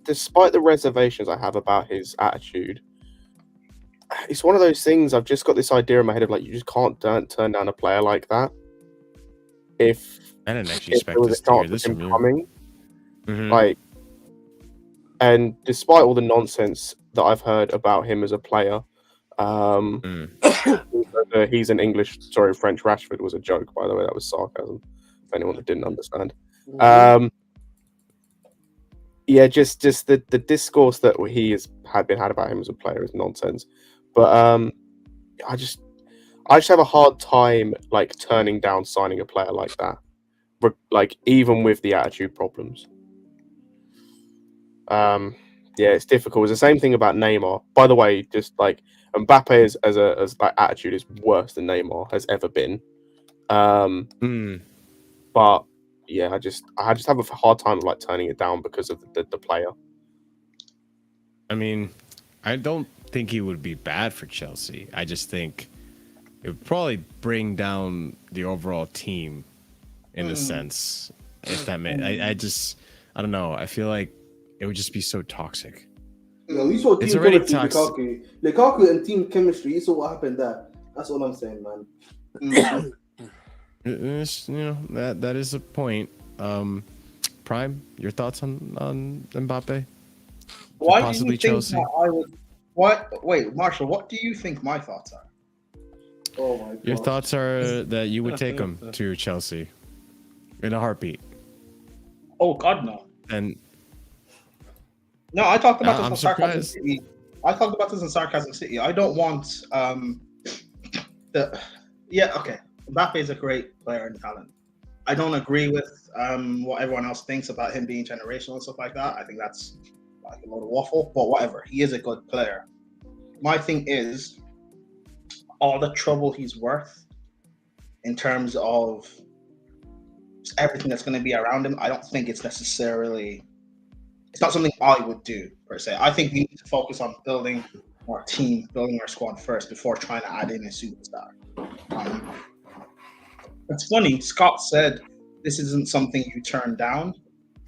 Despite the reservations I have about his attitude, it's one of those things. I've just got this idea in my head of like, you just can't turn down a player like that. If I didn't actually if expect there was this a to hear chance this of from him you. coming, Mhm. and despite all the nonsense that I've heard about him as a player, he's an French Rashford was a joke, by the way. That was sarcasm. For anyone that didn't understand. Yeah, just the discourse that he had about him as a player is nonsense. But I just have a hard time like turning down signing a player like that, like even with the attitude problems. Yeah, it's difficult. It's the same thing about Neymar. By the way, just like Mbappe as like attitude is worse than Neymar has ever been. But yeah, I just have a hard time like turning it down because of the player. I mean, I don't think he would be bad for Chelsea. I just think it would probably bring down the overall team in a sense. If that meant, I don't know. I feel like it would just be so toxic. Yeah, we saw It's team already chemistry, Lukaku and team chemistry. You saw what happened there. That's all I'm saying, man. It's, you know, that is a point. Prime, your thoughts on Mbappe? Why Possibly do you think Chelsea? that I would? What? Wait, Marshall. What do you think my thoughts are? Oh my god. Your thoughts are that you would take him to Chelsea in a heartbeat. Oh God, no. And No, I talked about I'm this in Sarcasm surprised. City. I talked about this in Sarcasm City. I don't want okay. Mbappe is a great player and talent. I don't agree with what everyone else thinks about him being generational and stuff like that. I think that's like a lot of waffle, but whatever. He is a good player. My thing is all the trouble he's worth in terms of everything that's going to be around him. I don't think it's necessarily. It's not something I would do per se. I think we need to focus on building our team, building our squad first before trying to add in a superstar. It's funny. Scott said this isn't something you turn down.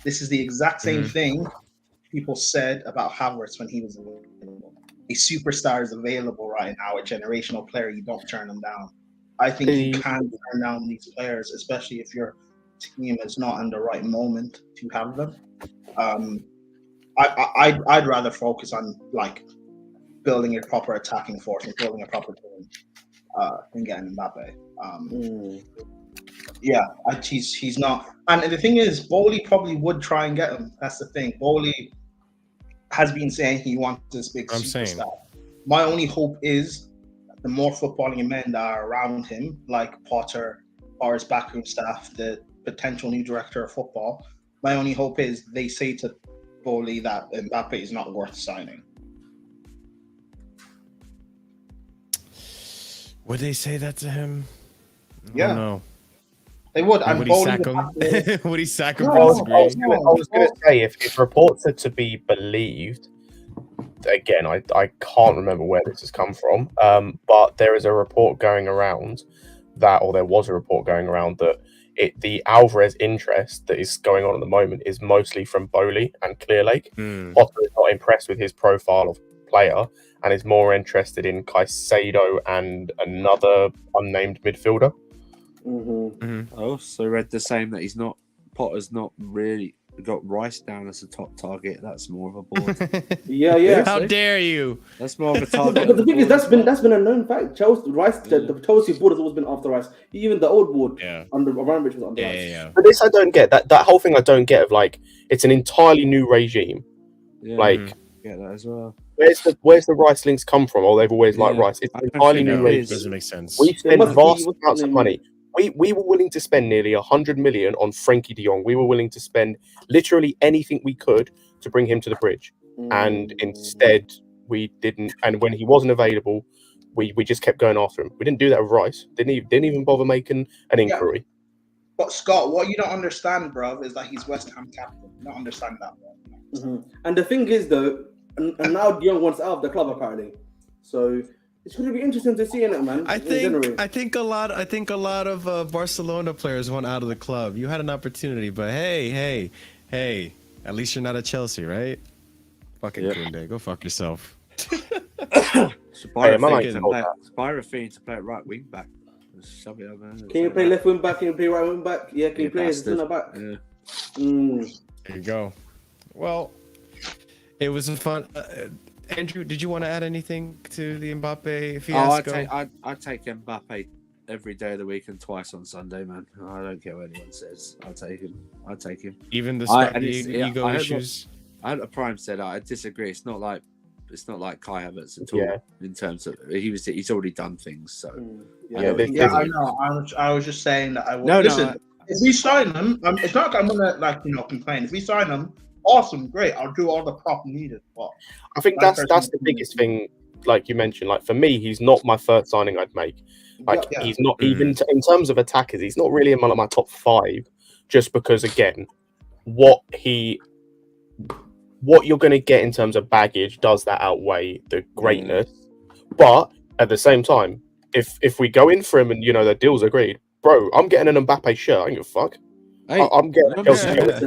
This is the exact same thing people said about Havertz when he was available. A superstar is available right now, a generational player. You don't turn them down. I think you can turn down these players, especially if your team is not in the right moment to have them. I'd rather focus on like building a proper attacking force and building a proper team than getting Mbappe. Yeah, he's not. And the thing is, Bowley probably would try and get him. That's the thing. Bowley has been saying he wants this big superstar. My only hope is the more footballing men that are around him, like Potter or his backroom staff, the potential new director of football. My only hope is they say to Bowley that Mbappe is not worth signing. Would they say that to him? Yeah. No. They would. And and would he Bowley sack him? Would he sack him No, for I disagreeing? was going to say, if reports are to be believed, again, I can't remember where this has come from, but there is a report going around that the Alvarez interest that is going on at the moment is mostly from Bowley and Clearlake. Potter is not impressed with his profile of player and is more interested in Caicedo and another unnamed midfielder. I also read the same that Potter's not really got Rice down as a top target. That's more of a board. Yeah. How dare you? That's more of a target. But the thing is, that's been a known fact. The Chelsea board has always been after Rice. Even the old board under Abramovich was under Rice. Yeah. But this I don't get. That whole thing I don't get of like it's an entirely new regime. Yeah, like get that as well. Where's the Rice links come from? Or they've always liked Rice. It's an entirely new regime. It doesn't make sense. We spend vast amounts of money. We were willing to spend nearly 100 million on Frankie de Jong. We were willing to spend literally anything we could to bring him to the bridge. And instead, we didn't. And when he wasn't available, we just kept going after him. We didn't do that with Rice. Didn't even bother making an inquiry. But Scott, what you don't understand, bro, is that he's West Ham captain. You don't understand that, bro. And the thing is, though, and now De Jong wants out of the club apparently, so it's going to be interesting to see in it, man. I think a lot of Barcelona players want out of the club. You had an opportunity, but hey, at least you're not at Chelsea, right? Fucking Kunde, go fuck yourself. Spira feeding to play at right wing back. Can you play left wing back? Can you play right wing back? Yeah, can you play as a back? Yeah. There you go. Well, it was a fun. Andrew, did you want to add anything to the Mbappe fiasco? I'd take Mbappe every day of the week and twice on Sunday, man. I don't care what anyone says. I'll take him. Even the ego issues. I Prime said I disagree. It's not like Kai Havertz at all in terms of he's already done things. So I know. I was just saying that listen. If we sign them, it's not like I'm gonna complain. If we sign them, awesome, great. I'll do all the prop needed. But I think that's the biggest thing. Like you mentioned, like for me, he's not my first signing I'd make. Like he's not even in terms of attackers. He's not really in my top 5, just because again, what you're going to get in terms of baggage does that outweigh the greatness. But at the same time, if we go in for him and the deal's agreed, bro, I'm getting an Mbappe shirt. I don't give a fuck. Hey, I'm getting.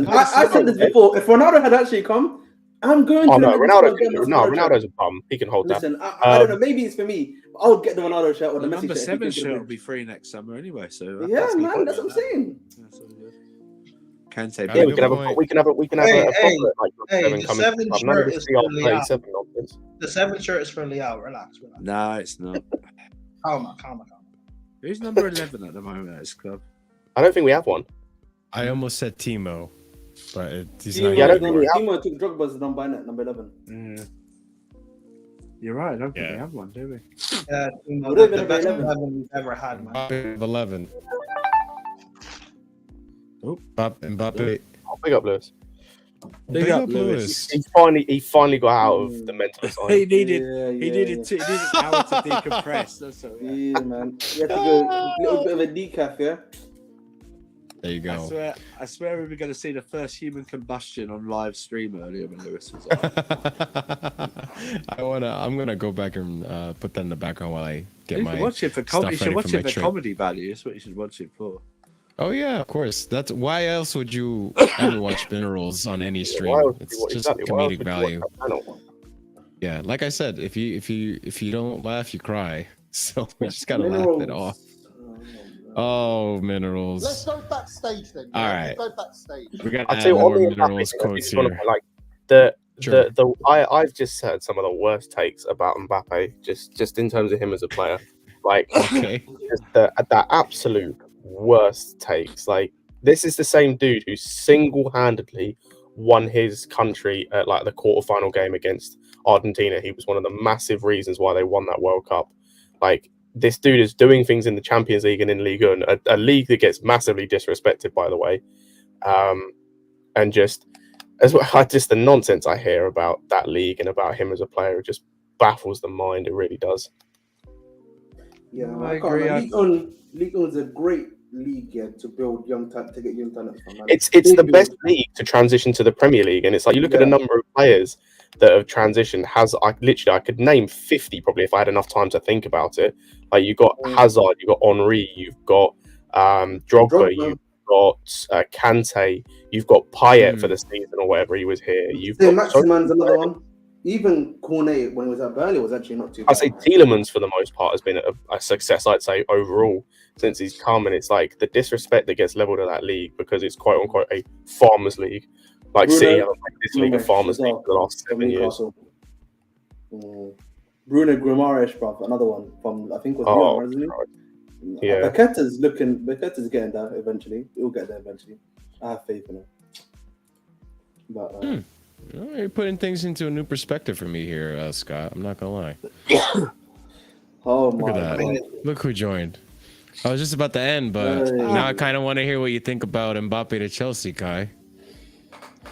I said this before. If Ronaldo had actually come, I'm going to. Ronaldo's a bum. He can hold that. Listen, I don't know. Maybe it's for me. I would get the Ronaldo shirt or the Messi number shirt. 7 shirt will be free next summer anyway. So that's man, that's what I'm saying. Kante. Yeah, we can have a the 7 shirt is for Leao. The 7 shirt is for Leao. Relax. No, it's not. Calm. Who's number 11 at the moment at this club? I don't think we have one. I almost said Timo, but he's not. Yeah, Timo took Drogba's number 11. You're right. I don't think we have one, do we? Yeah, the best 11 we've ever had, man. 11. Oh, Mbappe. I'll pick up Lewis. Big up Lewis. He finally got out of the mental side. He needed an hour to decompress. That's all. Yeah, man. You have to go a little bit of a decaf, yeah. There you go. I swear we were going to see the first human combustion on live stream earlier when Lewis was on. I'm gonna go back and put that in the background while I get my. You should watch it for comedy value. That's what you should watch it for. Oh yeah, of course. That's why else would you ever watch Minerals on any stream? It's just comedic value. Yeah, like I said, if you don't laugh, you cry. So we just gotta laugh it off. Oh, Minerals. Let's go backstage then. All right. Let's go backstage. We got to add more Minerals quotes here. Like I've just heard some of the worst takes about Mbappe, just in terms of him as a player. Like just the absolute worst takes. Like this is the same dude who single-handedly won his country at like the quarterfinal game against Argentina. He was one of the massive reasons why they won that World Cup. Like this dude is doing things in the Champions League and in Ligue 1, a league that gets massively disrespected, by the way. And just the nonsense I hear about that league and about him as a player, it just baffles the mind. It really does. Yeah, I agree. Ligue 1 is a great league to build to get young talent from. It's the best league to transition to the Premier League, and it's like you look at the number of players that have transitioned. I could name 50 probably if I had enough time to think about it. Like you got Hazard, you got Henry, you've got Drogba, you've got Kante, you've got Payet for the season or whatever he was here. You've got Maximan's another one. Even Cornet, when he was at Burnley, was actually not too bad. I'd say Tielemans, for the most part, has been a success, I'd say, overall, since he's come. And it's like the disrespect that gets leveled at that league because it's quite unquote a farmers' league. Like City have like this league of farmers' league for the last 7 years. Bruno Guimaraes, bro, another one from, I think, was Lyon, isn't he? Yeah. Paqueta's getting there eventually. He'll get there eventually. I have faith in him. But, you're putting things into a new perspective for me here, Scott. I'm not gonna lie. Oh my God! Look who joined. I was just about to end, but now I kind of want to hear what you think about Mbappe to Chelsea, Kai.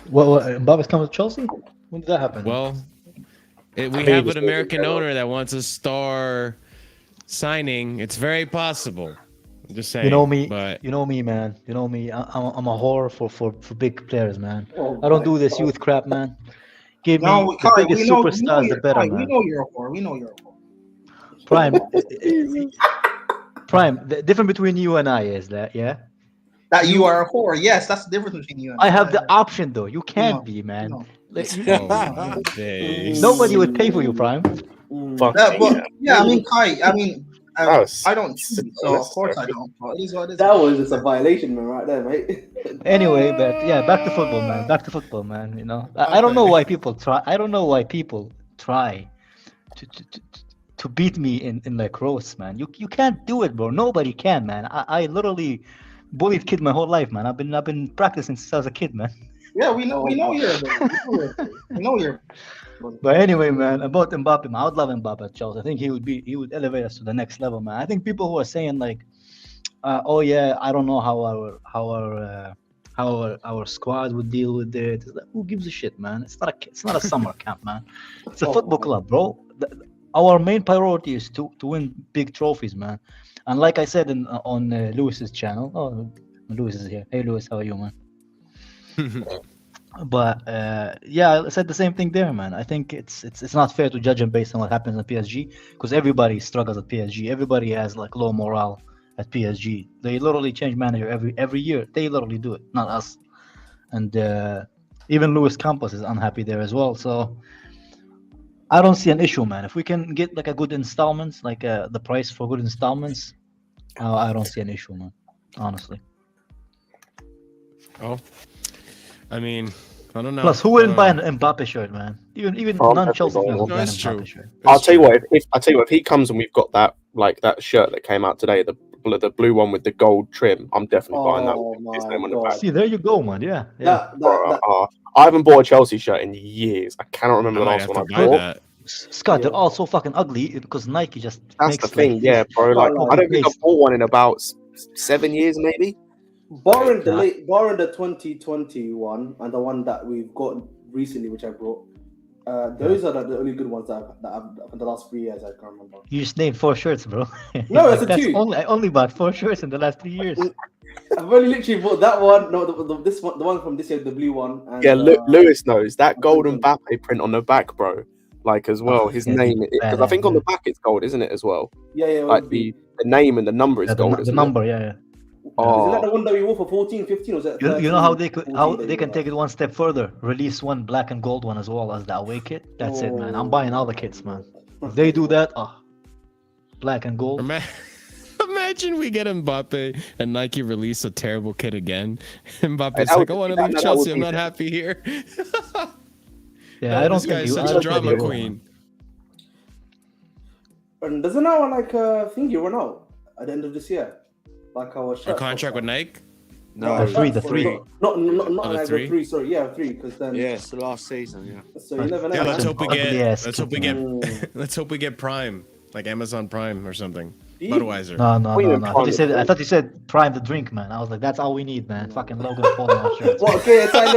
What Mbappe's coming to Chelsea? When did that happen? Well, we have an American owner that wants a star signing. It's very possible. Just saying. You know me. But You know me, man. You know me. I'm a whore for big players, man. Oh I don't my do this God. youth crap, man. Give me No, the Kai, biggest we know superstars, the you're better, Kai, we man. know you're a whore. We know you're a whore. Prime. Prime. The difference between you and I is that, yeah. That you are a whore. Yes, that's the difference between you and I have the option though. You can't No, be, man. no. Like, oh my days. nobody would pay for you, Prime. Fuck. But yeah, I mean, Kai, I mean, That was I don't cheat, so of course I unnecessary. don't. But it is what it is. That was just a violation, man, right there, mate. Anyway, but yeah, back to football, man. Back to football, man. You know, I don't know why people try. I don't know why people try to beat me in like roasts, man. You can't do it, bro. Nobody can, man. I literally bullied kid my whole life, man. I've been practicing since I was a kid, man. Yeah, we know you're. We know you're. But anyway, man, about Mbappe, man, I would love Mbappe at Chelsea. I think he would elevate us to the next level, man. I think people who are saying like, oh yeah, I don't know how our squad would deal with it. It's like, who gives a shit, man? It's not a summer camp, man. It's a football club, bro. Our main priority is to win big trophies, man. And like I said on Lewis's channel, Lewis is here. Hey, Lewis, how are you, man? But yeah, I said the same thing there, man. I think it's not fair to judge him based on what happens at PSG because everybody struggles at PSG. Everybody has like low morale at PSG. They literally change manager every year. They literally do it, not us. And even Luis Campos is unhappy there as well. So I don't see an issue, man. If we can get like a good installments, like the price for good installments, I don't see an issue, man. Honestly. Oh, I mean, I don't know. Plus, who wouldn't buy an Mbappe shirt, man? Even Oh, non-Chelsea definitely fans would No, buy an it's true. Mbappe shirt. I'll tell you what. If he comes and we've got that shirt that came out today, the blue one with the gold trim, I'm definitely buying that Oh with his my name on the God. back. See, there you go, man. Yeah. Bro, I haven't bought a Chelsea shirt in years. I cannot remember I the might last have one to I buy bought. that. Scott, they're Yeah. all so fucking ugly because Nike just That's makes the thing, like, yeah, bro. Like, Well, I don't think I've based. bought one in about 7 years, maybe. Barring Nah. barring the 2021 and the one that we've got recently, which I brought, those are the only good ones that I've in the last 3 years. I can't remember. You just named 4 shirts, bro. No, Like, it's a that's 2. I only bought 4 shirts in the last 3 years. I've only literally bought that one. No, this one, the one from this year, the blue one. And, Yeah, Lewis knows that gold Recruitment. Mbappe print on the back, bro. Like as well, his yeah, name because I think on the back it's gold, isn't it? As well, Yeah, like the name and the number is Yeah, gold. the isn't number, yeah. Isn't that Oh, the one that we wore for 14, 15? Or was that You know how they 14 can take it one step further, release one black and gold one as well as the away kit. That's it, man. I'm buying all the kits, man. If they do that, black and gold. Imagine we get Mbappe and Nike release a terrible kit again. Mbappe's That like, would- I want to that- leave that Chelsea. would I'm be- not happy here. Yeah, I don't This think guy's you. such I a don't drama think you will, queen. man. And doesn't our thingy run out at the end of this year? Like our A shirt contract with Nike? No, The three. Not the like three? the 3. Sorry, yeah, 3. Because then yeah, it's the last season. Yeah. so you never know. Yeah, let's man. hope we Ugly get. ass Let's hope we kit, get. Mm. Let's hope we get Prime, like Amazon Prime or something. Do you- Budweiser. No. Queen and I Prime thought you said prime the drink, man. I was like, that's all we need, man. Fucking Logan Paul on our shirts. Well, okay, it's like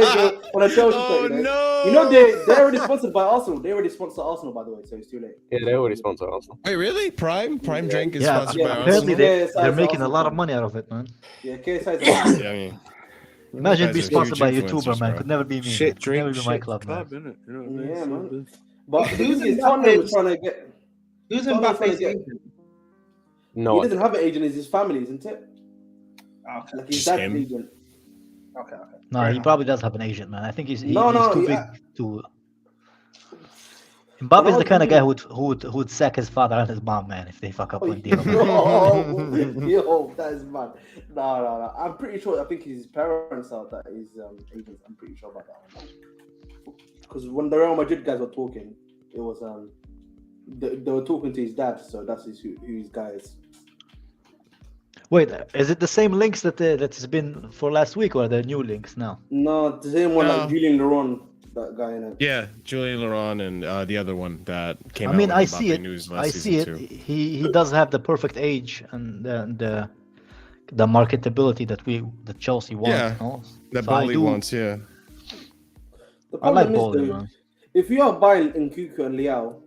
on a Chelsea Oh shirt, you know. no! You know they're already sponsored by Arsenal. They already sponsor Arsenal, by the way, so it's too late. yeah, they already sponsor Arsenal. Wait, really? Prime drink is Yeah, sponsored yeah, by apparently Arsenal. Yeah, they're it's making a awesome, lot of man. money out of it, man. Yeah, KSI is awesome. Yeah, I mean, Imagine guys being are sponsored by a huge YouTuber, influencers, man. bro. Could never be me. Shit, man. Could never drink, be my shit, club, club, man. innit? You know what I mean? Yeah, So, man. But the Who's thing is, Mbappe's- Tottenham is trying to get. Who's Tottenham's trying to Mbappe's get. agent? No, He idea. doesn't have an agent. It's his family, isn't it? Okay. Like his Just dad's him? agent. Okay. No, Fair he enough. probably does have an agent, man. I think he's No, too yeah. big to. Mbappe's No, the kind of you- guy who would sack his father and his mom, man, if they fuck up one deal. Yo, that is mad. No. I'm pretty sure. I think his parents are that his agents. I'm pretty sure about that one. Because when the Real Madrid guys were talking, it was they were talking to his dad, so that's who his guy is. Wait, is it the same links that has been for last week, or are there new links now? No, the same one No. like Julian Laurent, that guy in it. Yeah, Julian Laurent and the other one that came I out mean, with I Mbappe see it. News I last see season it. too. He does have the perfect age and the marketability that Chelsea wants. Yeah, no? That So I Bowley do- wants, yeah. The I like problem is, Balon, though, man. if you are buying Nkunku and Liao,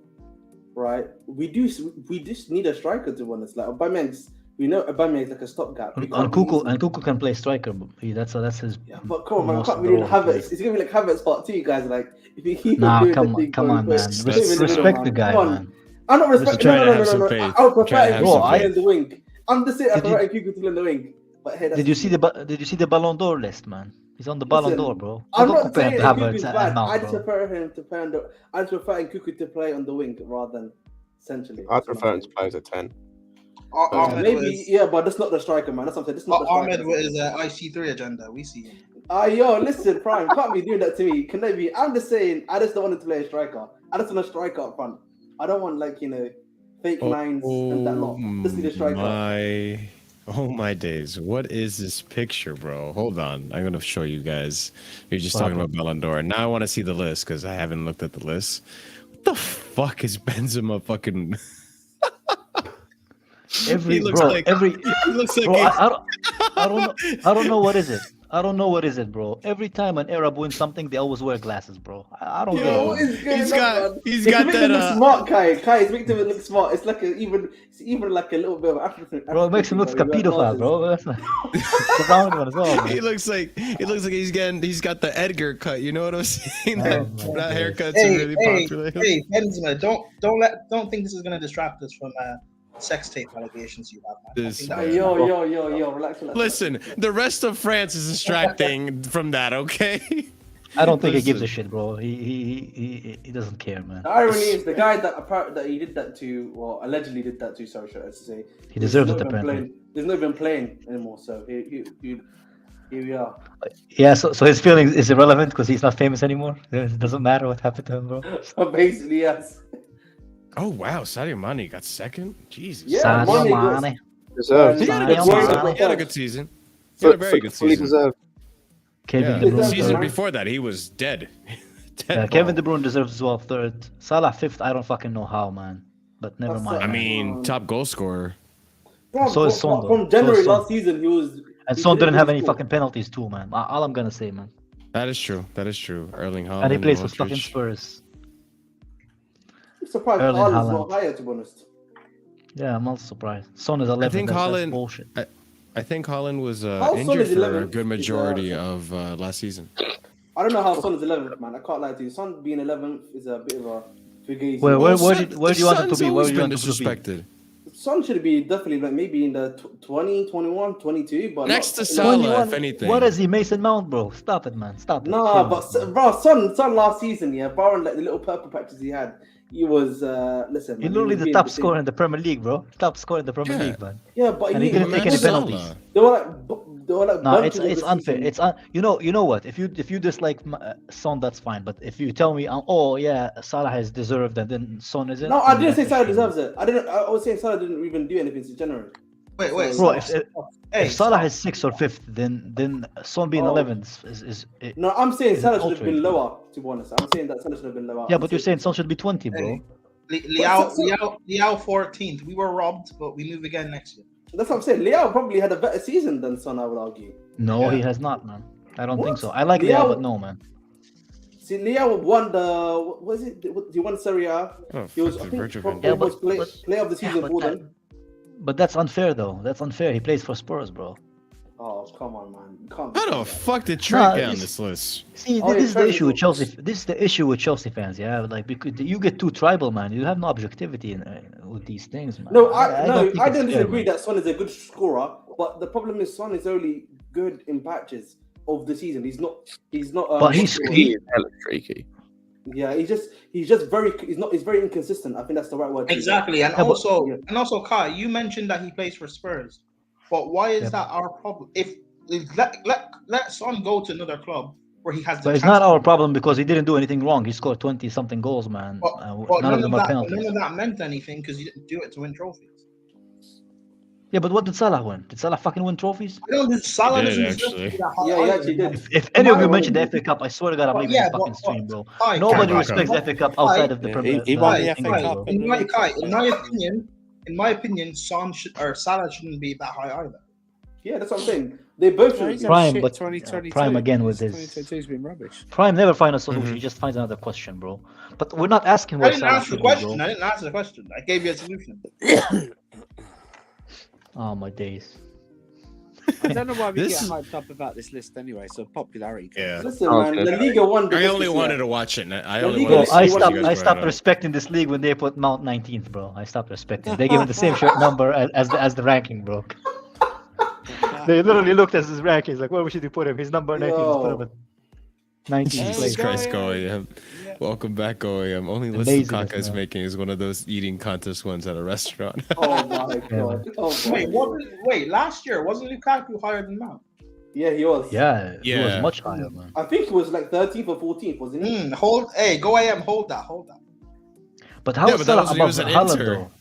right, we just need a striker, to be honest. Like Aubameyang's We know Aubameyang is like a stopgap. And Kuku can play striker. That's his. Yeah, but come on, man, I most can't really role have play. it. It's gonna be like Havertz part 2, guys. Like if you keep Nah, doing come the on, thing, come on, man. Let's- Respect the guy, Come on. man. I'm not respecting. trying to No. have some faith. I would We're prefer trying to have Kuku some to play faith. in the wing. I'm just saying I Did prefer Kuku to play in the wing. But hey, Did you see the Ballon d'Or list, man? He's on the Ballon d'Or, bro. I'm Don't not compare saying him to that Havertz Kuku's and bad. Mount, I just bro. prefer him to play on the. I just prefer Kuku to play on the wing rather than centrally. I'd prefer him to play as a 10. Ahmed Maybe, yeah, but that's not the striker, man. That's what I'm saying. This is not the striker. Ahmed with his IC3 agenda. We see him. Yo, listen, Prime, can't be doing that to me. Can they be? I'm just saying, I just don't want him to play a striker. I just want a striker up front. I don't want, like, fake nines and that lot. Just need a striker. Oh my days. What is this picture, bro? Hold on. I'm going to show you guys. You're just talking about Ballon d'Or. Now I want to see the list because I haven't looked at the list. What the fuck is Benzema fucking... He looks like bro, I don't know what is it. I don't know what is it, bro. Every time an Arab wins something, they always wear glasses, bro. I don't get What it. is going He's on, got- man? he's It's got making him that, look smart, Kai. Kai is making him look smart. It's like even like a little bit of African. Bro, it makes him look like a pedophile, bro. That's not, the brown one as well, He man. looks like he's got the Edgar cut. You know what I'm saying? That haircut's Hey, really hey, popular. hey, Benzema, don't think this is gonna distract us from sex tape allegations you have, man. I This- think that- Hey, yo, relax. Listen, the rest of France is distracting from that, okay? I don't think he gives Listen. a shit, bro. He doesn't care, man. The irony is the guy that he did that to, well, allegedly did that to, sorry, should I say. He deserves it, He's not even apparently. playing- He's not even playing anymore, so here we are. Yeah, so his feelings is irrelevant because he's not famous anymore. It doesn't matter what happened to him, bro. So basically, yes. Oh wow, Sadio Mane got second. Jesus. Yeah, Sadio Mane Mane. Deserved. He had a good Sadio season. Mane. He had a good season. He had a very good Fully season. deserved. Kevin Yeah, De the Bruyne. season third. before that, he was dead. Kevin De Bruyne deserves as well third. Salah fifth. I don't fucking know how, man. But never That's mind. I man. mean, top goal scorer. So is Son, though. From January So is Son. last season, he was. And he Son didn't have really any score. fucking penalties too, man. All I'm gonna say, man. That is true. That is true. Erling Haaland. And he plays for Modric. fucking Spurs. I'm surprised Erling Haaland's Haaland. not higher, to be honest. Yeah, I'm also surprised. Son is 11. think That's Haaland- bullshit. I think Haaland was How Son injured is for 11th? a good majority of last season. I don't know how Son is 11th, man. I can't lie to you. Son being 11th is a bit of a fugazi. Where Well, do you want him Son's to be? Where always do you been want him to be? disrespected. Son should be definitely like maybe in the 20, 21, 22, but Next to not, Salah, 21. if anything. What is he, Mason Mount, bro? Stop it, man. Stop it. Nah, Chill, but man. bro, Son last season, yeah, barring like the little purple patches he had, he was listen. He's Man, literally he was the being top the scorer in the Premier League, bro. Top scorer in the Premier Yeah. League, man. Yeah, but And he didn't take any Salah. penalties. They were like No, bunches it's of the unfair. season. You know what? If you dislike Son, that's fine. But if you tell me, oh yeah, Salah has deserved and then Son isn't. No, I then didn't say that's Salah a shame. deserves it. I was saying Salah didn't even do anything since January. Wait, Bro, stop. if Hey, Salah stop. has 6th or 5th, then Son being Oh. 11th is No, I'm saying Is it Salah should have been outrage? lower. To be honest, I'm saying that Salah should have been lower. yeah. I'm But you're saying Son should be 20, bro. Hey, What's Liao 14th. We were robbed, but we move again next year. that's what I'm saying. Leao probably had a better season than Son, I would argue. No, Yeah. he has not, man. I don't think What? so. I like Leao- Leao, but no, man. See, Leao won the what was it? He won Serie A. Oh, He was, fuck I the think, Virgil probably van Yeah, was but- player of the season but for that- them. But that's unfair, though. That's unfair. He plays for Spurs, bro. Oh, come on, man. You can't How do the that. fuck did Trent Nah, get on it's- this list? See, Oh, this yeah, is the Trent issue is with also- Chelsea. This is the issue with Chelsea fans. Yeah, like because you get too tribal, man. You have no objectivity with these things, man. No, I don't think don't it's fair, disagree man. that Son is a good scorer, but the problem is Son is only good in patches of the season. He's not. But he's- He is hella streaky. Yeah, he's just very. He's very inconsistent. I think that's the right word. to use. Exactly, and Yeah, but- also, Kai, you mentioned that he plays for Spurs, but why is Yeah. that our problem? If let Son go to another club where he has the But it's chance not to- our problem because he didn't do anything wrong. He scored 20 something goals, man. But, None of them are none penalties. of that meant anything because you didn't do it to win trophies. Yeah, but what did Salah win? Did Salah fucking win trophies? I don't think Salah He doesn't did, deserve to be actually. that high Yeah, he either. actually did. If any of you Why- mentioned the FA Cup, I swear to God, I'm leaving Yeah, this fucking but- stream, bro. Kai, Nobody Kai, respects Kai, the FA Cup outside of the Yeah, Premier he won the the FA English, Cup. bro. in my opinion, Son should, or Salah shouldn't be that high either. Yeah, that's what I'm saying. They both should. He's be. had Prime, shit but 2022. Prime again with his 2022's been rubbish. Prime never find a solution. He just finds another question, bro. But we're not asking I where didn't Salah answer the should be, question. bro. I didn't answer the question. I gave you a solution. Oh my days. I don't know why we This get is- hyped up about this list anyway. So popularity. Yeah. Listen, Oh, man, okay. La Liga won. I only wanted to watch it. I La only Liga wanted is- to Bro, see what you guys I brought stopped up. respecting this league when they put Mount 19th, bro. I stopped respecting. They gave him the same shirt number as the ranking, bro. They literally looked at his rankings like, where should you put him? His number 19. Let's put him at 19th Jesus place. Christ, OEM. Welcome back, OEM. Only list Amazingness, Lukaku is man. making is one of those eating contest ones at a restaurant. Oh my god. Oh my Wait, last year wasn't Lukaku higher than Mount? Yeah, he was. Yeah, he was Yeah. much higher, man. I think he was like 13th or 14th, wasn't he? Go AM, hold that. But how Yeah, is but that Salah was when he above was at Haaland, Inter. though?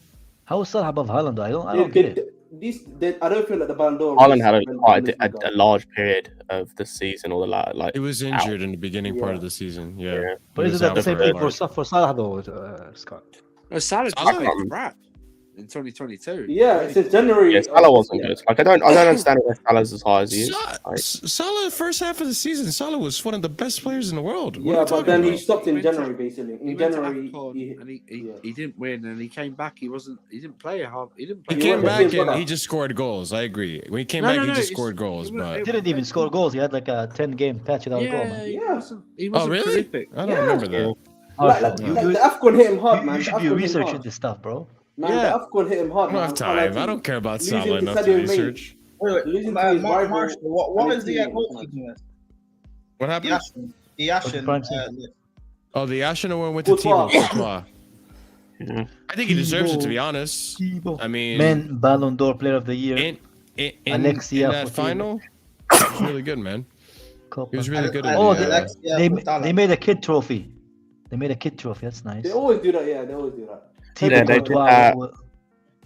How is Salah above Haaland, though? I don't get it. I don't feel like the Ballon d'Or. Haaland had was quite Bundesliga. a large period of the season, or the like. He was injured in the beginning part Yeah. of the season. Yeah. Yeah. But He isn't was that out the same for a thing while. for Salah, though, Scott? No, Salah Salah? just played crap in 2022. Yeah, since January. Yeah, Salah wasn't yeah. good. Like I don't understand why Salah's as high as he is. Like, Salah, first half of the season, Salah was one of the best players in the world. What are Yeah, you but talking then he about? stopped in He went to- January, basically. He In went to January, AFCON and yeah. he didn't win, and he came back. He didn't play a half. He didn't He play. came wasn't back his and brother. he just scored goals. I agree. When he came No, back, no, he no, just it's- scored goals. it was- But He didn't even score goals. He had like a 10-game patch without a goal, Yeah, man. he Yeah. wasn't. He oh, wasn't really? prolific. I don't Yeah. remember that. Like, Arsenal, like, the AFCON hit him hard, man. you The should be AFCON hit him researching hard. this stuff, bro. Man, Yeah. the AFCON hit him hard, I don't man. have time. I don't care about Losing Salah to enough to Sadio Mane. research. Wait, Losing to his rival, Marshall, what is the and his goalkeeping team. list? What happened? The Ashen Prime list. Oh, the Ashen one went to Courtois. Thibaut Courtois. yeah. I think he deserves it, to be honest. I mean, Men Ballon d'Or Player of the Year. in Alexia that for final, he was really good, man. Copa. He was really good. In Oh, the, they made a kid trophy. They made a kid trophy. That's nice. They always do that, yeah. They always do that. Thibaut Yeah, they did Courtois that. wa-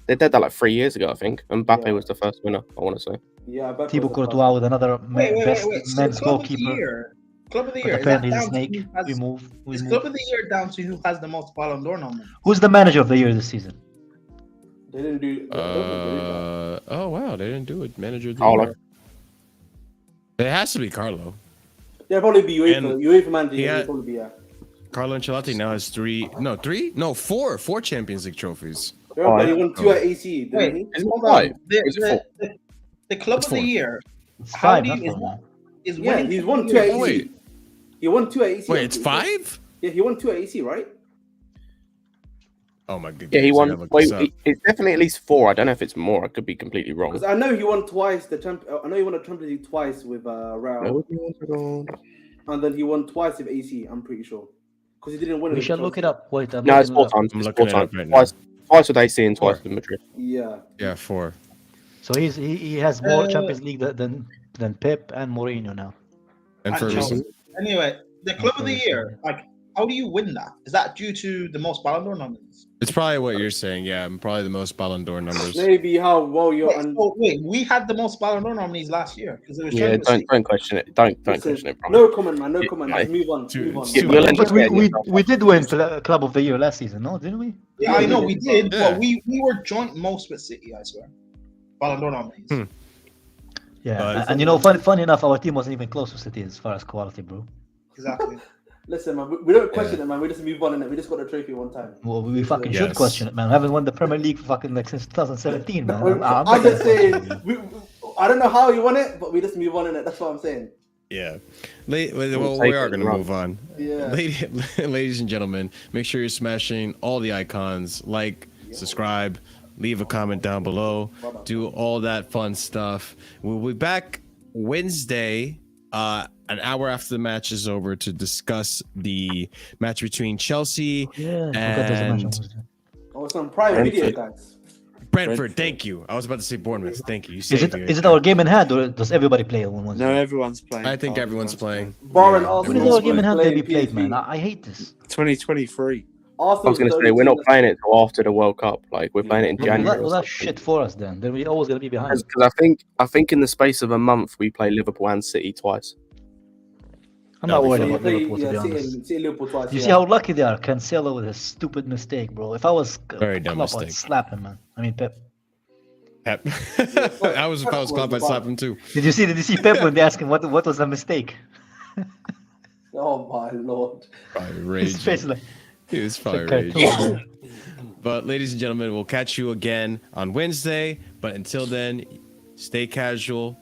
They did that like 3 years ago, I think. And Mbappe Yeah. was the first winner. I want to say. Yeah, but Thibaut Courtois with another best So men's Club of the goalkeeper. Year. Club of the But Year. Is that apparently the down to snake. who has- We move. Is Club of the Year down to who has the most Ballon d'Or nominations? Who's the manager of the year this season? they didn't do. oh wow, they didn't do it. Manager of the Carlo. year. It has to be Carlo. They'll probably be UEFA. And UEFA manager. he Yeah, had- probably be, yeah. Carlo Ancelotti now has four Champions League trophies. Remember, he won 2 at AC. didn't Wait, he? Is it hold five? on. Is it four? The Club It's of the four. Year It's How five. do you- That's is one, that- man. is Yeah, winning. he's Club won of 2 the at Year. AC. Wait, He won 2 at AC. wait, it's 5? Yeah, he won 2 at AC, right? Oh my goodness. Yeah, he I won. gotta look Wait, this up. it's definitely at least 4. I don't know if it's more. I could be completely wrong. Because I know he won twice. I know he won the Champions League twice with Real, and then he won twice with AC. I'm pretty sure. Because he didn't win. We with shall look it up. Wait, I'm No, it's looking 4 it up. times. I'm It's looking 4 it up times. right now. Twice with AC and twice Four. with Madrid. Yeah. Yeah, 4. So he has more Champions League than Pep and Mourinho now. And for a Chelsea. reason. Anyway, the Club of the Okay. Year. Like, how do you win that? Is that due to the most Ballon d'Or nominees? It's probably what you're saying. Yeah, probably the most Ballon d'Or numbers. Maybe how well you're. Wait, we had the most Ballon d'Or nominees last year because it was Yeah, Champions League. don't question it. Don't Listen, question it. Bro. No comment, man. No Yeah, comment. yeah. Let's move on. Too- Move on. it's Yeah, too we'll much. But entertain we did win Club of the Year last season, no? Didn't we? Yeah, I know we did, Yeah. but we were joint most with City. I swear, Ballon d'Or nominees. Yeah. But- and you know, funny enough, our team wasn't even close to City as far as quality, bro. Exactly. Listen, man. We don't question it, man. We just move on, and we just got the trophy one time. Well, we fucking should Yes. question it, man. We haven't won the Premier League for fucking like since 2017, man. I'm I'm not just gonna saying. question it. I don't know how you won it, but we just move on in it. That's what I'm saying. Yeah. We'll Well, take we are it, going to run. move on. Yeah. Ladies and gentlemen, make sure you're smashing all the icons. Like, subscribe, leave a comment down below. Do all that fun stuff. We'll be back Wednesday, an hour after the match is over, to discuss the match between Chelsea Yeah, I forgot there's a match on and Wednesday. Oh, some prime video, guys. Brentford. Thank you. I was about to say Bournemouth. Thank you. You Is saved it me. is it our game in hand or does everybody play on Wednesday? No, everyone's playing. I think Oh, everyone's playing. Barring Yeah, Arsenal. When is everyone's our game in hand to playing be played, PSV. man? I hate this. 2023. I was going to say we're not playing it till after the World Cup. Like we're playing it in Well, January. that, well, that's shit for us then. Then we're always gonna be behind. Because I think in the space of a month we play Liverpool and City twice. I'm not That'll be worried fun. about Liverpool, to be honest. See Liverpool twice. You yeah. see how lucky they are? Cancelo with a stupid mistake, bro. If I was Very dumb Klopp, I'd mistake. slap him, man. I mean, Pep. Pep. If I was Klopp, I'd slap him too. Did you see Pep when they asked him what was the mistake? Oh my lord. Probably His face raging. like He was it's probably a cartoon, raging. man. But ladies and gentlemen, we'll catch you again on Wednesday. But until then, stay casual,